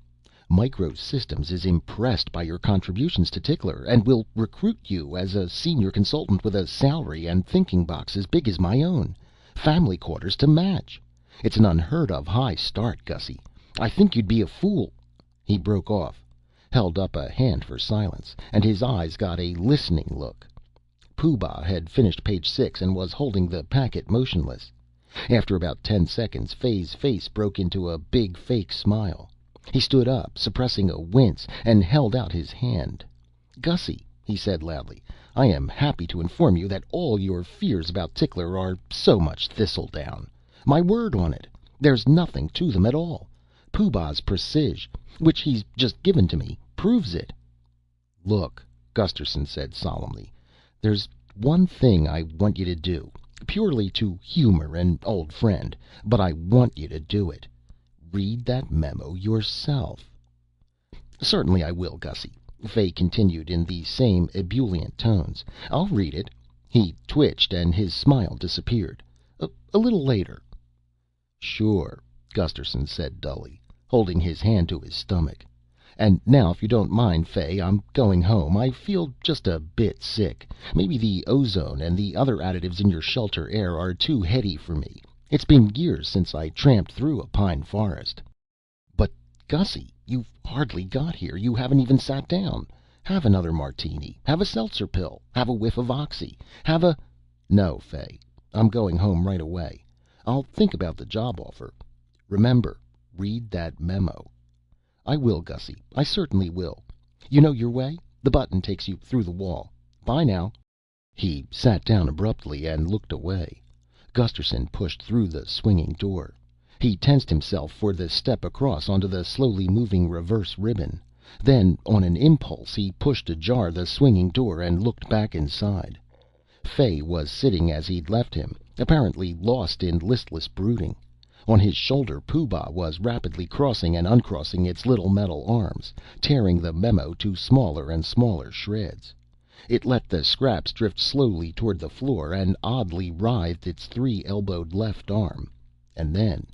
Micro Systems is impressed by your contributions to Tickler and will recruit you as a senior consultant with a salary and thinking box as big as my own. Family quarters to match. It's an unheard of high start, Gussie. I think you'd be a fool." He broke off, held up a hand for silence, and his eyes got a listening look. Pooh Bah had finished page 6 and was holding the packet motionless. After about 10 seconds, Fay's face broke into a big fake smile. He stood up, suppressing a wince, and held out his hand. "Gussie," he said loudly, "I am happy to inform you that all your fears about Tickler are so much thistledown. My word on it, there's nothing to them at all. Pooh Bah's precis, which he's just given to me, proves it." "Look," Gusterson said solemnly, "there's one thing I want you to do. Purely to humor an old friend, but I want you to do it. Read that memo yourself." "Certainly I will, Gussie," Fay continued in the same ebullient tones. "I'll read it." He twitched and his smile disappeared. A little later." "Sure," Gusterson said dully, holding his hand to his stomach. "And now, if you don't mind, Fay, I'm going home. I feel just a bit sick. Maybe the ozone and the other additives in your shelter air are too heady for me. It's been years since I tramped through a pine forest." "But, Gussie, you've hardly got here. You haven't even sat down. Have another martini. Have a seltzer pill. Have a whiff of oxy. Have a—" "No, Fay. I'm going home right away. I'll think about the job offer. Remember, read that memo." "I will, Gussie. I certainly will. You know your way? The button takes you through the wall. Bye now." He sat down abruptly and looked away. Gusterson pushed through the swinging door. He tensed himself for the step across onto the slowly moving reverse ribbon. Then, on an impulse, he pushed ajar the swinging door and looked back inside. Fay was sitting as he'd left him, apparently lost in listless brooding. On his shoulder, Pooh Bah was rapidly crossing and uncrossing its little metal arms, tearing the memo to smaller and smaller shreds. It let the scraps drift slowly toward the floor and oddly writhed its three-elbowed left arm. And then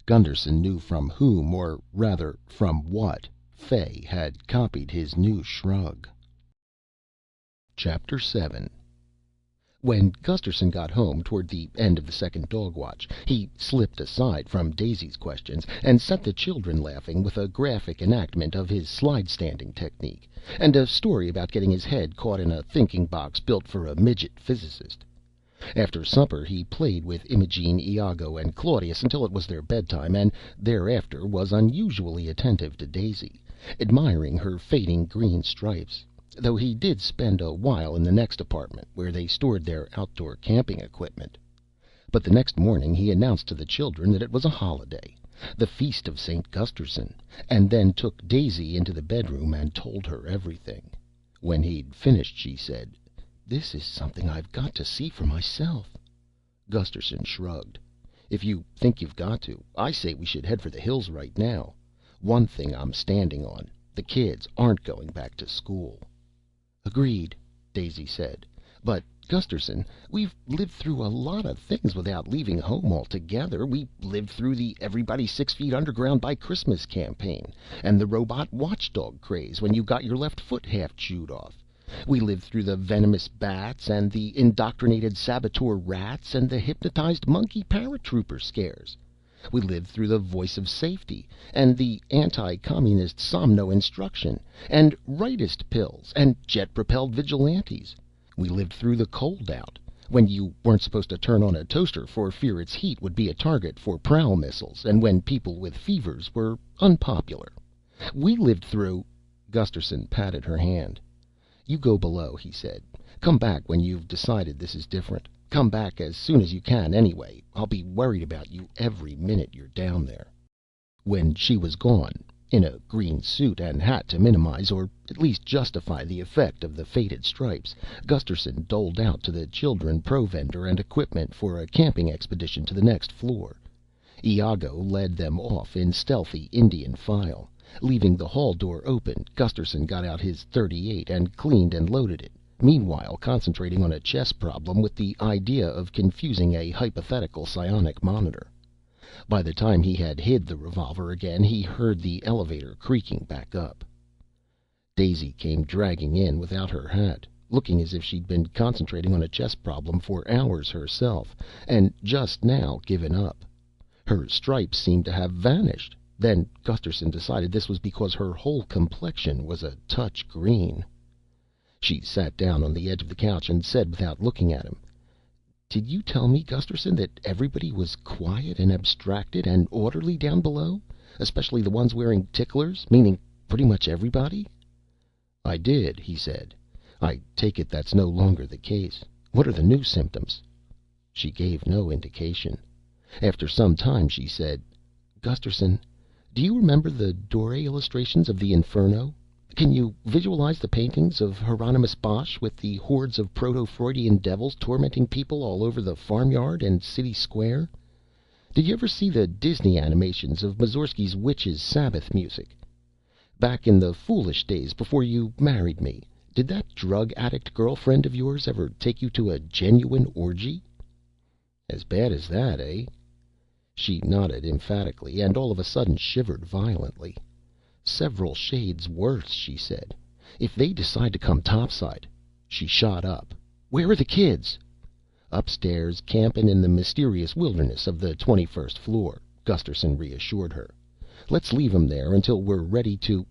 Gunderson knew from whom, or rather from what, Fay had copied his new shrug. Chapter 7. When Gusterson got home toward the end of the second dog watch, he slipped aside from Daisy's questions and set the children laughing with a graphic enactment of his slide-standing technique, and a story about getting his head caught in a thinking box built for a midget physicist. After supper he played with Imogene, Iago, and Claudius until it was their bedtime, and thereafter was unusually attentive to Daisy, admiring her fading green stripes. Though he did spend a while in the next apartment, where they stored their outdoor camping equipment. But the next morning he announced to the children that it was a holiday, the feast of St. Gusterson, and then took Daisy into the bedroom and told her everything. When he'd finished, she said, "This is something I've got to see for myself." Gusterson shrugged. "If you think you've got to, I say we should head for the hills right now. One thing I'm standing on: the kids aren't going back to school." "Agreed," Daisy said. "But, Gusterson, we've lived through a lot of things without leaving home altogether. We lived through the Everybody 6 Feet Underground by Christmas campaign, and the robot watchdog craze when you got your left foot half chewed off. We lived through the venomous bats, and the indoctrinated saboteur rats, and the hypnotized monkey paratrooper scares. We lived through the voice of safety, and the anti-communist somno instruction, and rightist pills, and jet-propelled vigilantes. We lived through the cold out, when you weren't supposed to turn on a toaster for fear its heat would be a target for prowl missiles, and when people with fevers were unpopular. We lived through—" Gusterson patted her hand. "You go below," he said. "Come back when you've decided this is different. Come back as soon as you can, anyway. I'll be worried about you every minute you're down there." When she was gone, in a green suit and hat to minimize, or at least justify, the effect of the faded stripes, Gusterson doled out to the children provender and equipment for a camping expedition to the next floor. Iago led them off in stealthy Indian file. Leaving the hall door open, Gusterson got out his .38 and cleaned and loaded it, meanwhile concentrating on a chess problem with the idea of confusing a hypothetical psionic monitor. By the time he had hid the revolver again, he heard the elevator creaking back up. Daisy came dragging in without her hat, looking as if she'd been concentrating on a chess problem for hours herself, and just now given up. Her stripes seemed to have vanished. Then Gusterson decided this was because her whole complexion was a touch green. She sat down on the edge of the couch and said without looking at him, "Did you tell me, Gusterson, that everybody was quiet and abstracted and orderly down below? Especially the ones wearing ticklers, meaning pretty much everybody?" "I did," he said. "I take it that's no longer the case. What are the new symptoms?" She gave no indication. After some time she said, "Gusterson, do you remember the Doré illustrations of the Inferno? Can you visualize the paintings of Hieronymus Bosch with the hordes of proto-Freudian devils tormenting people all over the farmyard and city square? Did you ever see the Disney animations of Mussorgsky's Witches' Sabbath music? Back in the foolish days before you married me, did that drug addict girlfriend of yours ever take you to a genuine orgy? As bad as that, eh? She nodded emphatically, and all of a sudden shivered violently. Several shades worse, she said. If they decide to come topside. She shot up. Where are the kids? Upstairs, camping in the mysterious wilderness of the 21st floor, Gusterson reassured her. Let's leave 'em there until we're ready to...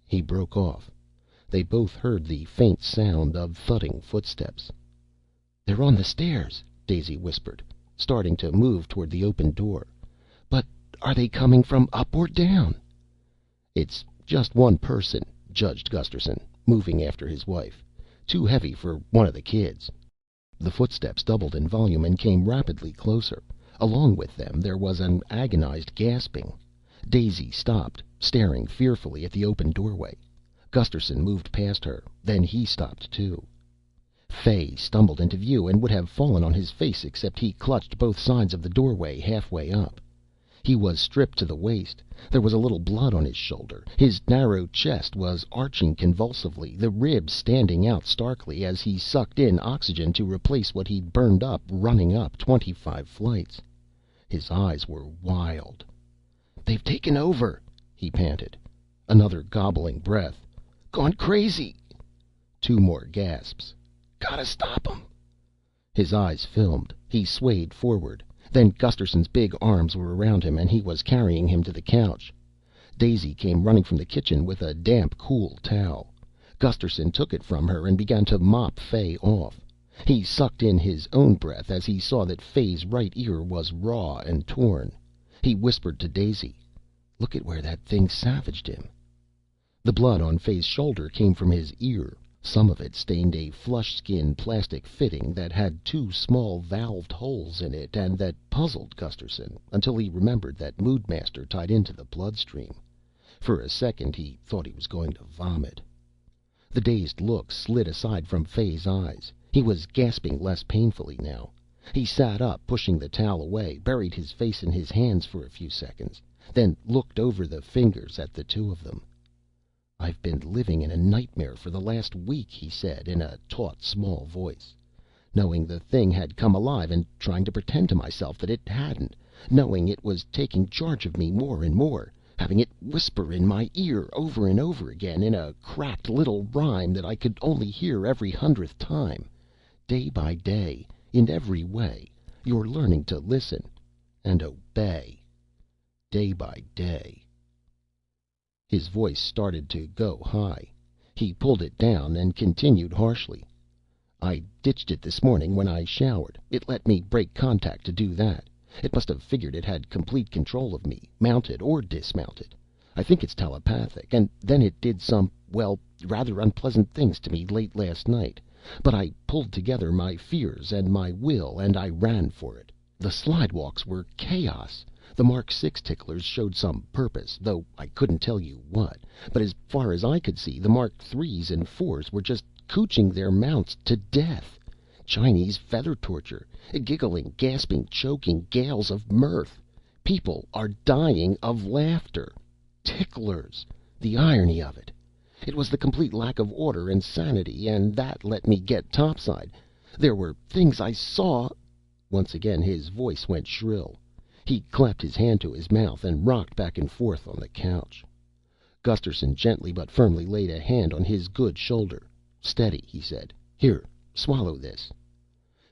He broke off. They both heard the faint sound of thudding footsteps. They're on the stairs, Daisy whispered, starting to move toward the open door. But are they coming from up or down? It's just one person, judged Gusterson, moving after his wife. Too heavy for one of the kids. The footsteps doubled in volume and came rapidly closer. Along with them there was an agonized gasping. Daisy stopped, staring fearfully at the open doorway. Gusterson moved past her, then he stopped too. Fay stumbled into view and would have fallen on his face except he clutched both sides of the doorway halfway up. He was stripped to the waist. There was a little blood on his shoulder. His narrow chest was arching convulsively, the ribs standing out starkly as he sucked in oxygen to replace what he'd burned up running up 25 flights. His eyes were wild. "They've taken over," he panted. Another gobbling breath. "Gone crazy." Two more gasps. "Gotta stop 'em." His eyes filmed. He swayed forward. Then Gusterson's big arms were around him and he was carrying him to the couch. Daisy came running from the kitchen with a damp, cool towel. Gusterson took it from her and began to mop Fay off. He sucked in his own breath as he saw that Fay's right ear was raw and torn. He whispered to Daisy, "Look at where that thing savaged him." The blood on Fay's shoulder came from his ear. Some of it stained a flush-skin plastic fitting that had two small valved holes in it and that puzzled Gusterson until he remembered that Moodmaster tied into the bloodstream. For a second he thought he was going to vomit. The dazed look slid aside from Fay's eyes. He was gasping less painfully now. He sat up, pushing the towel away, buried his face in his hands for a few seconds, then looked over the fingers at the two of them. "I've been living in a nightmare for the last week," he said in a taut, small voice. "Knowing the thing had come alive and trying to pretend to myself that it hadn't. Knowing it was taking charge of me more and more. Having it whisper in my ear over and over again in a cracked little rhyme that I could only hear every 100th time. Day by day, in every way, you're learning to listen and obey. Day by day." His voice started to go high. He pulled it down and continued harshly. "I ditched it this morning when I showered. It let me break contact to do that. It must have figured it had complete control of me, mounted or dismounted. I think it's telepathic. And then it did some, well, rather unpleasant things to me late last night. But I pulled together my fears and my will and I ran for it. The slidewalks were chaos. The Mark 6 ticklers showed some purpose, though I couldn't tell you what. But as far as I could see, the Mark 3s and 4s were just cooching their mounts to death. Chinese feather torture. Giggling, gasping, choking gales of mirth. People are dying of laughter. Ticklers. The irony of it. It was the complete lack of order and sanity, and that let me get topside. There were things I saw... Once again his voice went shrill. He clapped his hand to his mouth and rocked back and forth on the couch. Gusterson gently but firmly laid a hand on his good shoulder. "Steady," he said. "Here, swallow this."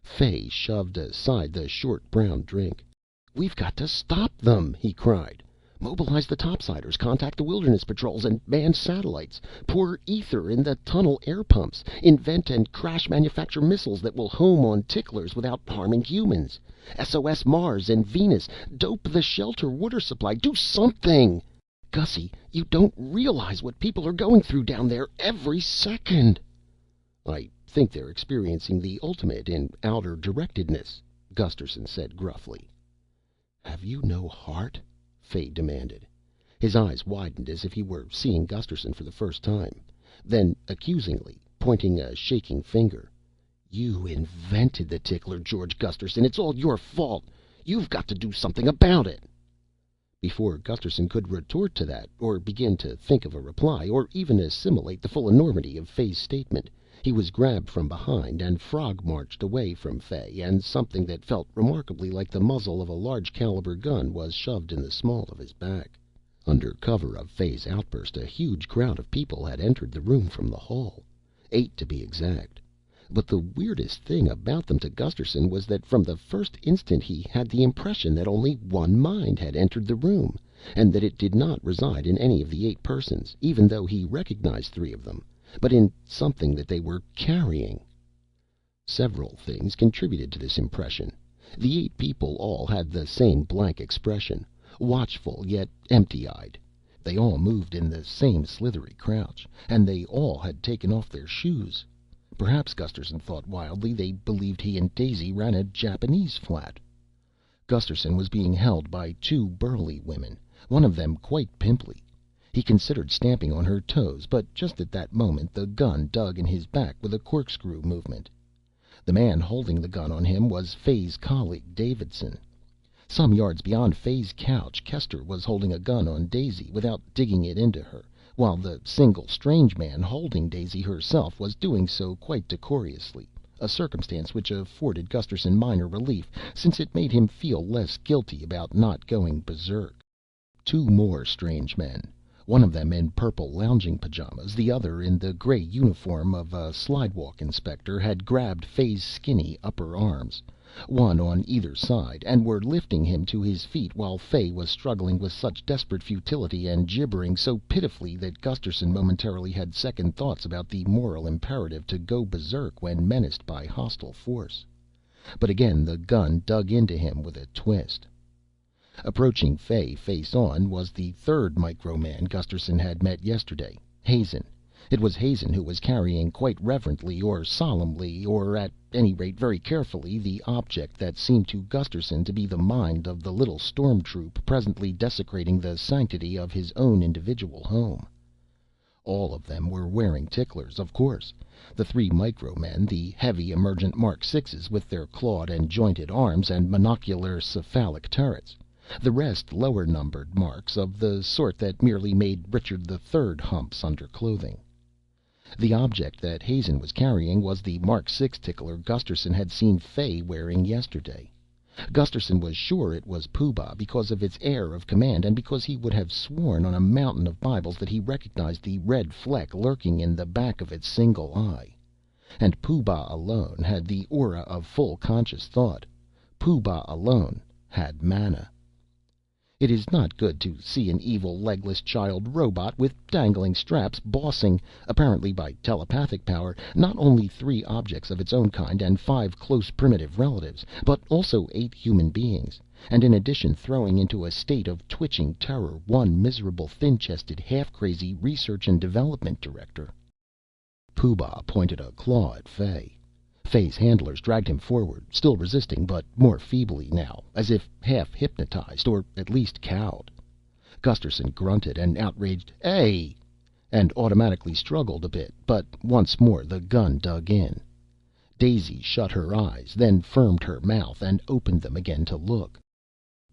Fay shoved aside the short brown drink. "We've got to stop them!" he cried. "Mobilize the topsiders, contact the wilderness patrols and manned satellites, pour ether in the tunnel air pumps, invent and crash manufacture missiles that will home on ticklers without harming humans. SOS Mars and Venus, dope the shelter water supply, do something! Gussie, you don't realize what people are going through down there every second." "I think they're experiencing the ultimate in outer directedness," Gusterson said gruffly. "Have you no heart?" Fay demanded. His eyes widened as if he were seeing Gusterson for the first time. Then, accusingly, pointing a shaking finger. "You invented the tickler, George Gusterson. It's all your fault. You've got to do something about it." Before Gusterson could retort to that, or begin to think of a reply, or even assimilate the full enormity of Fay's statement, he was grabbed from behind and frog-marched away from Fay, and something that felt remarkably like the muzzle of a large-caliber gun was shoved in the small of his back. Under cover of Fay's outburst, a huge crowd of people had entered the room from the hall. 8 to be exact. But the weirdest thing about them to Gusterson was that from the first instant he had the impression that only one mind had entered the room, and that it did not reside in any of the 8 persons, even though he recognized 3 of them, but in something that they were carrying. Several things contributed to this impression. The 8 people all had the same blank expression, watchful yet empty-eyed. They all moved in the same slithery crouch, and they all had taken off their shoes. Perhaps, Gusterson thought wildly, they believed he and Daisy ran a Japanese flat. Gusterson was being held by 2 burly women, one of them quite pimply. He considered stamping on her toes, but just at that moment the gun dug in his back with a corkscrew movement. The man holding the gun on him was Fay's colleague, Davidson. Some yards beyond Fay's couch, Kester was holding a gun on Daisy without digging it into her, while the single strange man holding Daisy herself was doing so quite decorously, a circumstance which afforded Gusterson minor relief, since it made him feel less guilty about not going berserk. 2 more strange men, one of them in purple lounging pajamas, the other in the gray uniform of a slidewalk inspector, had grabbed Fay's skinny upper arms, one on either side, and were lifting him to his feet while Fay was struggling with such desperate futility and gibbering so pitifully that Gusterson momentarily had second thoughts about the moral imperative to go berserk when menaced by hostile force. But again the gun dug into him with a twist. Approaching Fay face on was the 3rd Micro-Man Gusterson had met yesterday, Hazen. It was Hazen who was carrying, quite reverently or solemnly, or at any rate very carefully, the object that seemed to Gusterson to be the mind of the little storm troop presently desecrating the sanctity of his own individual home. All of them were wearing ticklers, of course. The 3 Micro-Men, the heavy emergent Mark 6s with their clawed and jointed arms and monocular cephalic turrets. The rest lower numbered marks of the sort that merely made Richard III humps under clothing. The object that Hazen was carrying was the Mark 6 tickler Gusterson had seen Fay wearing yesterday. Gusterson was sure it was Pooh Bah because of its air of command, and because he would have sworn on a mountain of Bibles that he recognized the red fleck lurking in the back of its single eye. And Pooh Bah alone had the aura of full conscious thought. Pooh Bah alone had mana. It is not good to see an evil legless child robot with dangling straps bossing, apparently by telepathic power, not only 3 objects of its own kind and 5 close primitive relatives, but also 8 human beings, and in addition throwing into a state of twitching terror 1 miserable thin-chested half-crazy research and development director. Pooh Bah pointed a claw at Fay. Fay's handlers dragged him forward, still resisting, but more feebly now, as if half hypnotized, or at least cowed. Gusterson grunted an outraged "Hey!" and automatically struggled a bit, but once more the gun dug in. Daisy shut her eyes, then firmed her mouth and opened them again to look.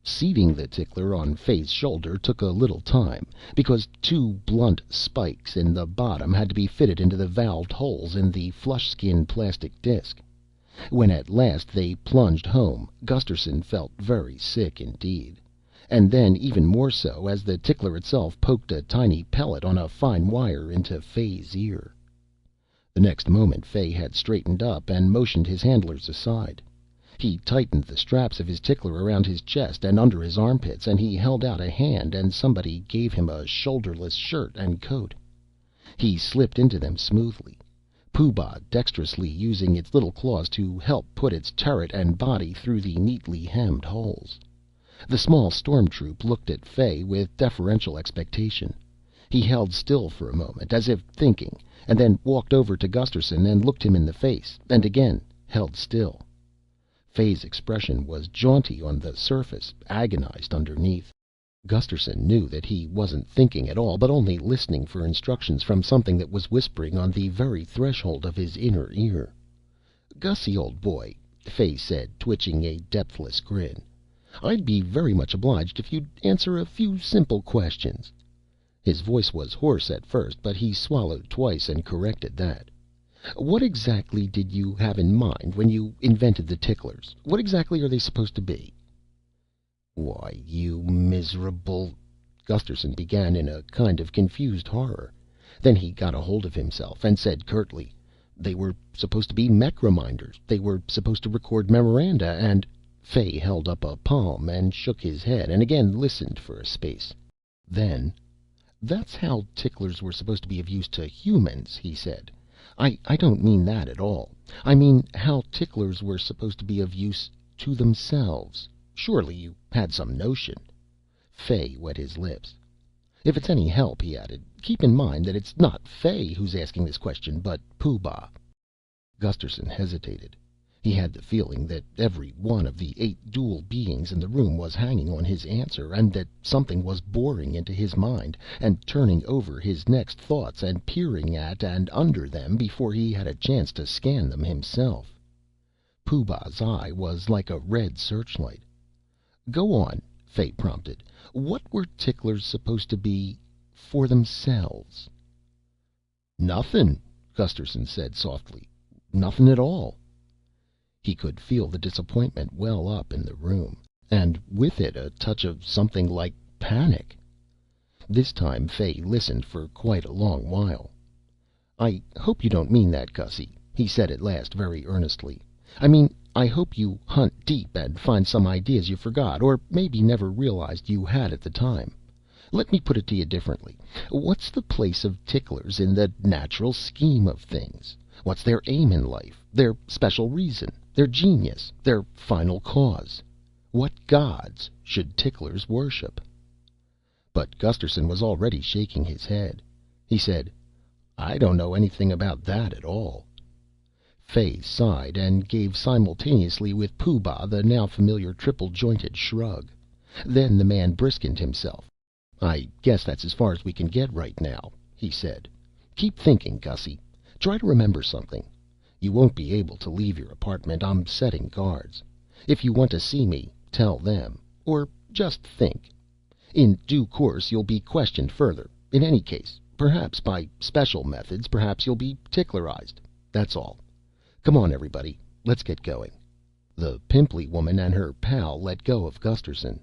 Seating the tickler on Fay's shoulder took a little time, because 2 blunt spikes in the bottom had to be fitted into the valved holes in the flush-skin plastic disc. When at last they plunged home, Gusterson felt very sick indeed, and then even more so as the tickler itself poked a tiny pellet on a fine wire into Fay's ear. The next moment Fay had straightened up and motioned his handlers aside. He tightened the straps of his tickler around his chest and under his armpits, and he held out a hand, and somebody gave him a shoulderless shirt and coat. He slipped into them smoothly, Pooh Bah dexterously using its little claws to help put its turret and body through the neatly hemmed holes. The small storm troop looked at Fay with deferential expectation. He held still for a moment, as if thinking, and then walked over to Gusterson and looked him in the face, and again held still. Fay's expression was jaunty on the surface, agonized underneath. Gusterson knew that he wasn't thinking at all, but only listening for instructions from something that was whispering on the very threshold of his inner ear. "Gussie, old boy," Fay said, twitching a depthless grin, "I'd be very much obliged if you'd answer a few simple questions." His voice was hoarse at first, but he swallowed twice and corrected that. "What exactly did you have in mind when you invented the ticklers? What exactly are they supposed to be?" "Why, you miserable—" Gusterson began in a kind of confused horror. Then he got a hold of himself and said curtly, "They were supposed to be mech reminders. They were supposed to record memoranda and—" Fay held up a palm and shook his head and again listened for a space. Then, "That's how ticklers were supposed to be of use to humans," he said. I don't mean that at all. I mean how ticklers were supposed to be of use to themselves. Surely you had some notion." Fay wet his lips. "If it's any help," he added, "keep in mind that it's not Fay who's asking this question, but Pooh Bah." Gusterson hesitated. He had the feeling that every one of the 8 dual beings in the room was hanging on his answer, and that something was boring into his mind and turning over his next thoughts and peering at and under them before he had a chance to scan them himself. Pooh Bah's eye was like a red searchlight. "Go on," Fay prompted. "What were ticklers supposed to be for themselves?" "Nothin'," Gusterson said softly. "Nothin' at all." He could feel the disappointment well up in the room, and with it a touch of something like panic. This time Fay listened for quite a long while. "I hope you don't mean that, Gussie," he said at last, very earnestly. "I mean, I hope you hunt deep and find some ideas you forgot, or maybe never realized you had at the time. Let me put it to you differently. What's the place of ticklers in the natural scheme of things? What's their aim in life, their special reason, their genius, their final cause? What gods should ticklers worship?" But Gusterson was already shaking his head. He said, "I don't know anything about that at all." Fay sighed and gave simultaneously with Pooh Bah the now familiar triple jointed shrug. Then the man briskened himself. "I guess that's as far as we can get right now," he said. "Keep thinking, Gussie. Try to remember something. You won't be able to leave your apartment. I'm setting guards. If you want to see me, tell them. Or just think. In due course you'll be questioned further. In any case, perhaps by special methods, perhaps you'll be ticklerized. That's all. Come on, everybody. Let's get going." The pimply woman and her pal let go of Gusterson.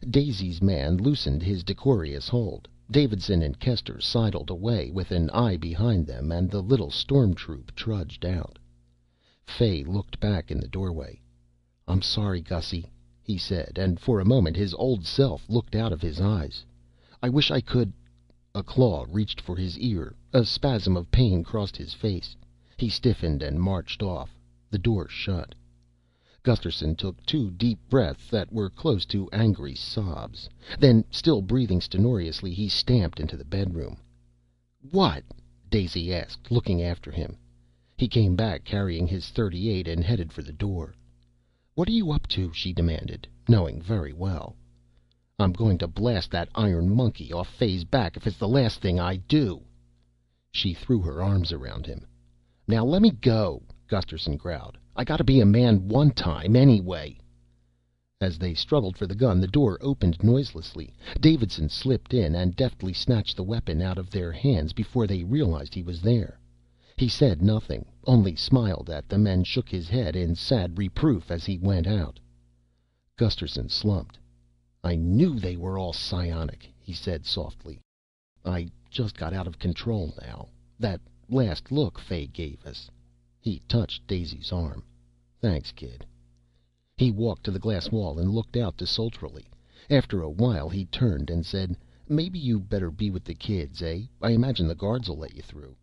Daisy's man loosened his decorous hold. Davidson and Kester sidled away with an eye behind them, and the little storm troop trudged out. Fay looked back in the doorway. "I'm sorry, Gussie," he said, and for a moment his old self looked out of his eyes. "I wish I could—" A claw reached for his ear. A spasm of pain crossed his face. He stiffened and marched off. The door shut. Gusterson took 2 deep breaths that were close to angry sobs. Then, still breathing stentorously, he stamped into the bedroom. "What?" Daisy asked, looking after him. He came back carrying his .38 and headed for the door. "What are you up to?" she demanded, knowing very well. "I'm going to blast that iron monkey off Fay's back if it's the last thing I do." She threw her arms around him. "Now let me go," Gusterson growled. "I gotta be a man one time, anyway." As they struggled for the gun, the door opened noiselessly. Davidson slipped in and deftly snatched the weapon out of their hands before they realized he was there. He said nothing, only smiled at them and shook his head in sad reproof as he went out. Gusterson slumped. "I knew they were all psionic," he said softly. "I just got out of control now. That last look Fay gave us." He touched Daisy's arm. "Thanks, kid." He walked to the glass wall and looked out desultorily. After a while he turned and said, "Maybe you better be with the kids, eh? I imagine the guards'll let you through."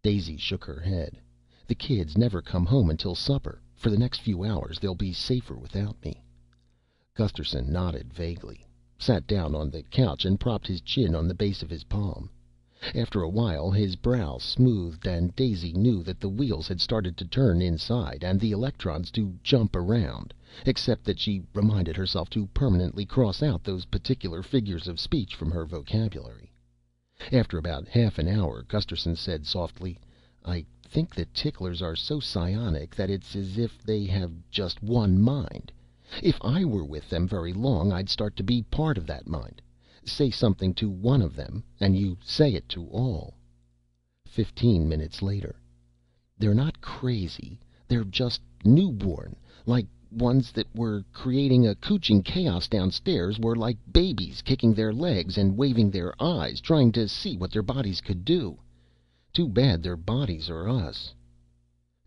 Daisy shook her head. "The kids never come home until supper. For the next few hours they'll be safer without me." Gusterson nodded vaguely, sat down on the couch and propped his chin on the base of his palm. After a while his brow smoothed and Daisy knew that the wheels had started to turn inside and the electrons to jump around, except that she reminded herself to permanently cross out those particular figures of speech from her vocabulary. After about half an hour, Gusterson said softly, "I think the ticklers are so psionic that it's as if they have just one mind. If I were with them very long, I'd start to be part of that mind. Say something to one of them, and you say it to all." 15 minutes later. "They're not crazy. They're just newborn. Like ones that were creating a cooching chaos downstairs were like babies, kicking their legs and waving their eyes, trying to see what their bodies could do. Too bad their bodies are us."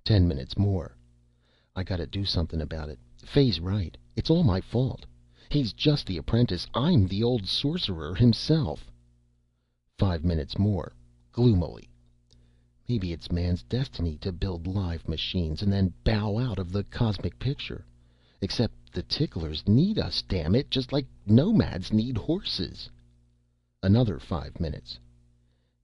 10 minutes more. "I gotta do something about it. Fay's right. It's all my fault. He's just the apprentice. I'm the old sorcerer himself." 5 minutes more, gloomily. "Maybe it's man's destiny to build live machines and then bow out of the cosmic picture. Except the ticklers need us, damn it, just like nomads need horses." Another 5 minutes.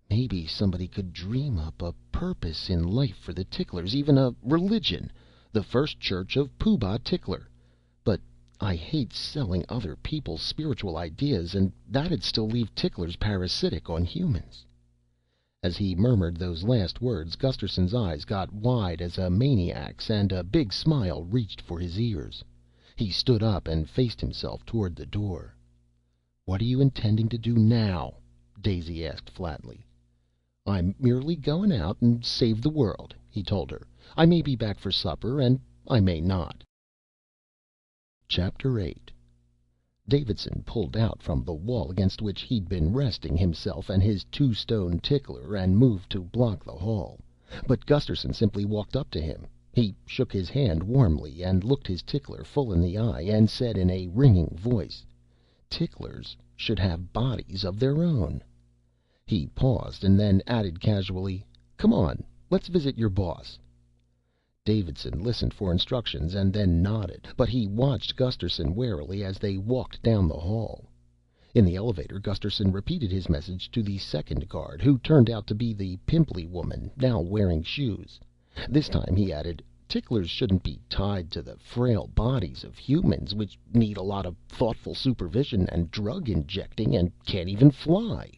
"Maybe somebody could dream up a purpose in life for the ticklers, even a religion, the first church of Pooh-Bah Tickler. But I hate selling other people's spiritual ideas, and that'd still leave ticklers parasitic on humans." As he murmured those last words, Gusterson's eyes got wide as a maniac's, and a big smile reached for his ears. He stood up and faced himself toward the door. "What are you intending to do now?" Daisy asked flatly. "I'm merely going out and save the world," he told her. "I may be back for supper, and I may not." Chapter 8. Davidson pulled out from the wall against which he'd been resting himself and his two-stone tickler and moved to block the hall. But Gusterson simply walked up to him. He shook his hand warmly and looked his tickler full in the eye and said in a ringing voice, "Ticklers should have bodies of their own." He paused and then added casually, "Come on, let's visit your boss." Davidson listened for instructions and then nodded, but he watched Gusterson warily as they walked down the hall. In the elevator, Gusterson repeated his message to the second guard, who turned out to be the pimply woman, now wearing shoes. This time he added, "Ticklers shouldn't be tied to the frail bodies of humans, which need a lot of thoughtful supervision and drug injecting and can't even fly."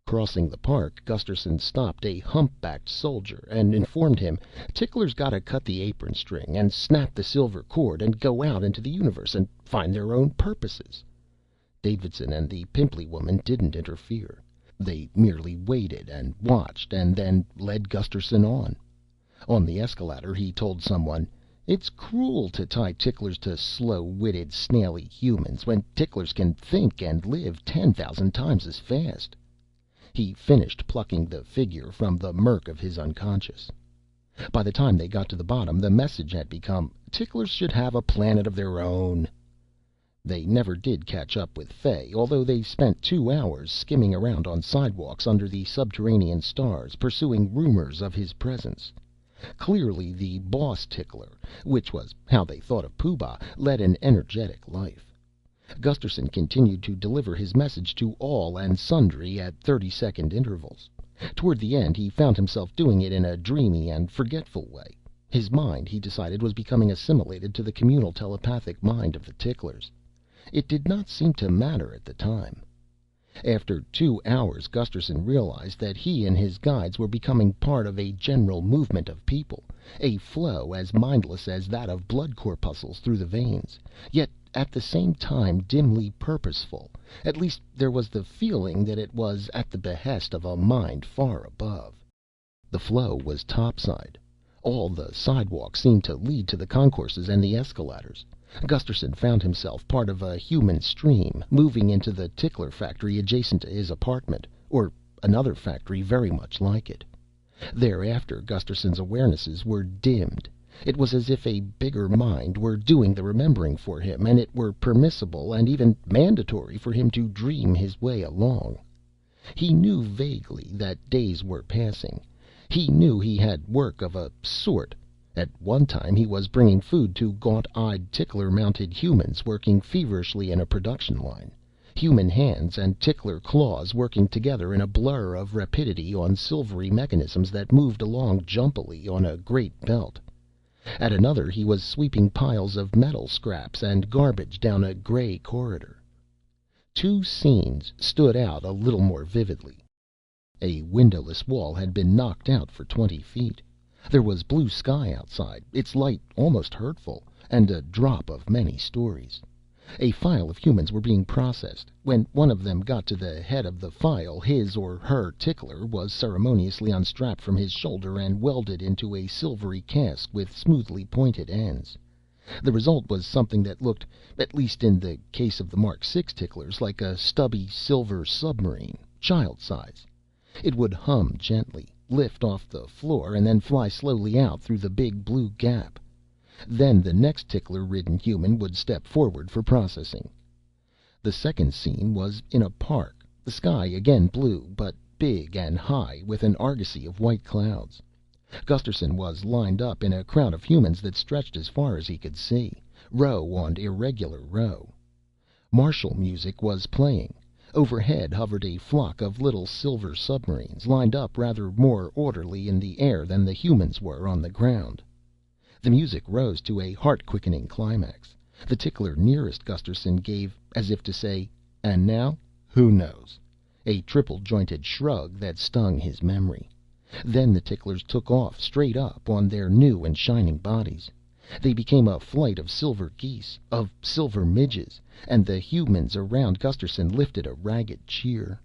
Crossing the park, Gusterson stopped a humpbacked soldier and informed him, "Ticklers gotta cut the apron string and snap the silver cord and go out into the universe and find their own purposes." Davidson and the pimply woman didn't interfere. They merely waited and watched, and then led Gusterson on. On the escalator, he told someone, "It's cruel to tie ticklers to slow-witted, snaily humans when ticklers can think and live 10,000 times as fast." He finished plucking the figure from the murk of his unconscious. By the time they got to the bottom, the message had become, "Ticklers should have a planet of their own." They never did catch up with Fay, although they spent 2 hours skimming around on sidewalks under the subterranean stars, pursuing rumors of his presence. Clearly the boss tickler, which was how they thought of Pooh-Bah, led an energetic life. Gusterson continued to deliver his message to all and sundry at 30-second intervals. Toward the end, he found himself doing it in a dreamy and forgetful way. His mind, he decided, was becoming assimilated to the communal telepathic mind of the ticklers. It did not seem to matter at the time. After 2 hours, Gusterson realized that he and his guides were becoming part of a general movement of people, a flow as mindless as that of blood corpuscles through the veins, yet at the same time dimly purposeful. At least there was the feeling that it was at the behest of a mind far above. The flow was topside. All the sidewalks seemed to lead to the concourses and the escalators. Gusterson found himself part of a human stream, moving into the tickler factory adjacent to his apartment, or another factory very much like it. Thereafter, Gusterson's awarenesses were dimmed. It was as if a bigger mind were doing the remembering for him, and it were permissible and even mandatory for him to dream his way along. He knew vaguely that days were passing. He knew he had work of a sort. At one time he was bringing food to gaunt-eyed, tickler-mounted humans working feverishly in a production line, human hands and tickler claws working together in a blur of rapidity on silvery mechanisms that moved along jumpily on a great belt. At another he was sweeping piles of metal scraps and garbage down a gray corridor. Two scenes stood out a little more vividly. A windowless wall had been knocked out for 20 feet. There was blue sky outside, its light almost hurtful, and a drop of many stories. A file of humans were being processed. When one of them got to the head of the file, his or her tickler was ceremoniously unstrapped from his shoulder and welded into a silvery cask with smoothly pointed ends. The result was something that looked, at least in the case of the Mark 6 ticklers, like a stubby silver submarine, child size. It would hum gently, lift off the floor, and then fly slowly out through the big blue gap. Then the next tickler-ridden human would step forward for processing. The second scene was in a park, the sky again blue, but big and high, with an argosy of white clouds. Gusterson was lined up in a crowd of humans that stretched as far as he could see, row on irregular row. Martial music was playing. Overhead hovered a flock of little silver submarines, lined up rather more orderly in the air than the humans were on the ground. The music rose to a heart-quickening climax. The tickler nearest Gusterson gave, as if to say, "And now? Who knows?" a triple-jointed shrug that stung his memory. Then the ticklers took off, straight up, on their new and shining bodies. They became a flight of silver geese, of silver midges, and the humans around Gusterson lifted a ragged cheer.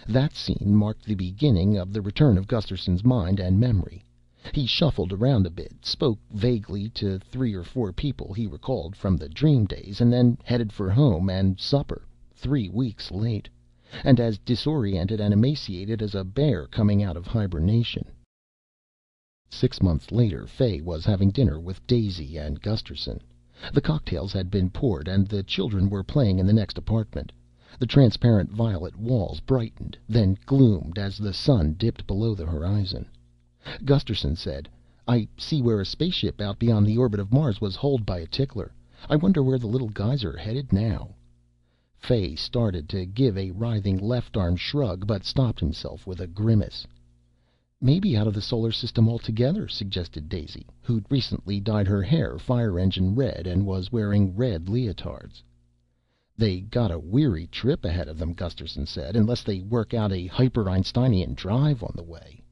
That scene marked the beginning of the return of Gusterson's mind and memory. He shuffled around a bit, spoke vaguely to 3 or 4 people he recalled from the dream days, and then headed for home and supper, 3 weeks late, and as disoriented and emaciated as a bear coming out of hibernation. 6 months later, Fay was having dinner with Daisy and Gusterson. The cocktails had been poured and the children were playing in the next apartment. The transparent violet walls brightened, then gloomed as the sun dipped below the horizon. Gusterson said, "I see where a spaceship out beyond the orbit of Mars was holed by a tickler. I wonder where the little guys are headed now." Fay started to give a writhing left-arm shrug, but stopped himself with a grimace. "Maybe out of the solar system altogether," suggested Daisy, who'd recently dyed her hair fire-engine red and was wearing red leotards. "They got a weary trip ahead of them," Gusterson said, "unless they work out a hyper-Einsteinian drive on the way."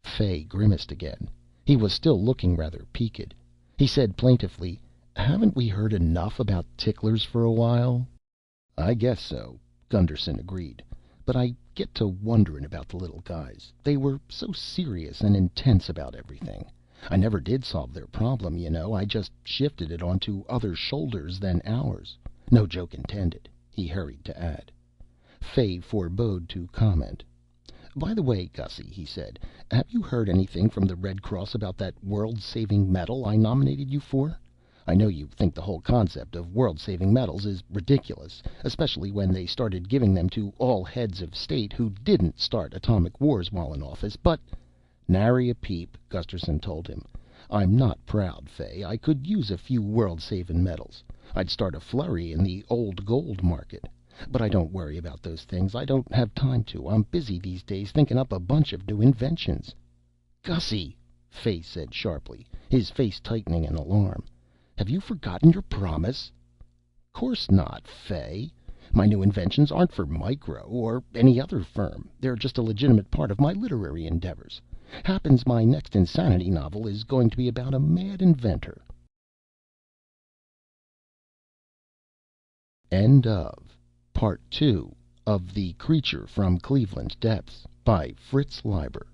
Fay grimaced again. He was still looking rather peaked. He said plaintively, "Haven't we heard enough about ticklers for a while?" "I guess so," Gunderson agreed. "But I get to wondering about the little guys. They were so serious and intense about everything. I never did solve their problem, you know. I just shifted it onto other shoulders than ours. No joke intended," he hurried to add. Fay forebode to comment. "By the way, Gussie," he said, "have you heard anything from the Red Cross about that world-saving medal I nominated you for? I know you think the whole concept of world-saving medals is ridiculous, especially when they started giving them to all heads of state who didn't start atomic wars while in office, but—" "Nary a peep," Gusterson told him. "I'm not proud, Fay. I could use a few world-saving medals. I'd start a flurry in the old gold market. But I don't worry about those things. I don't have time to. I'm busy these days thinking up a bunch of new inventions." "Gussie!" Fay said sharply, his face tightening in alarm. "Have you forgotten your promise?" "Course not, Fay. My new inventions aren't for Micro or any other firm. They're just a legitimate part of my literary endeavors. Happens my next insanity novel is going to be about a mad inventor." End of Part 2 of The Creature from Cleveland Depths by Fritz Leiber.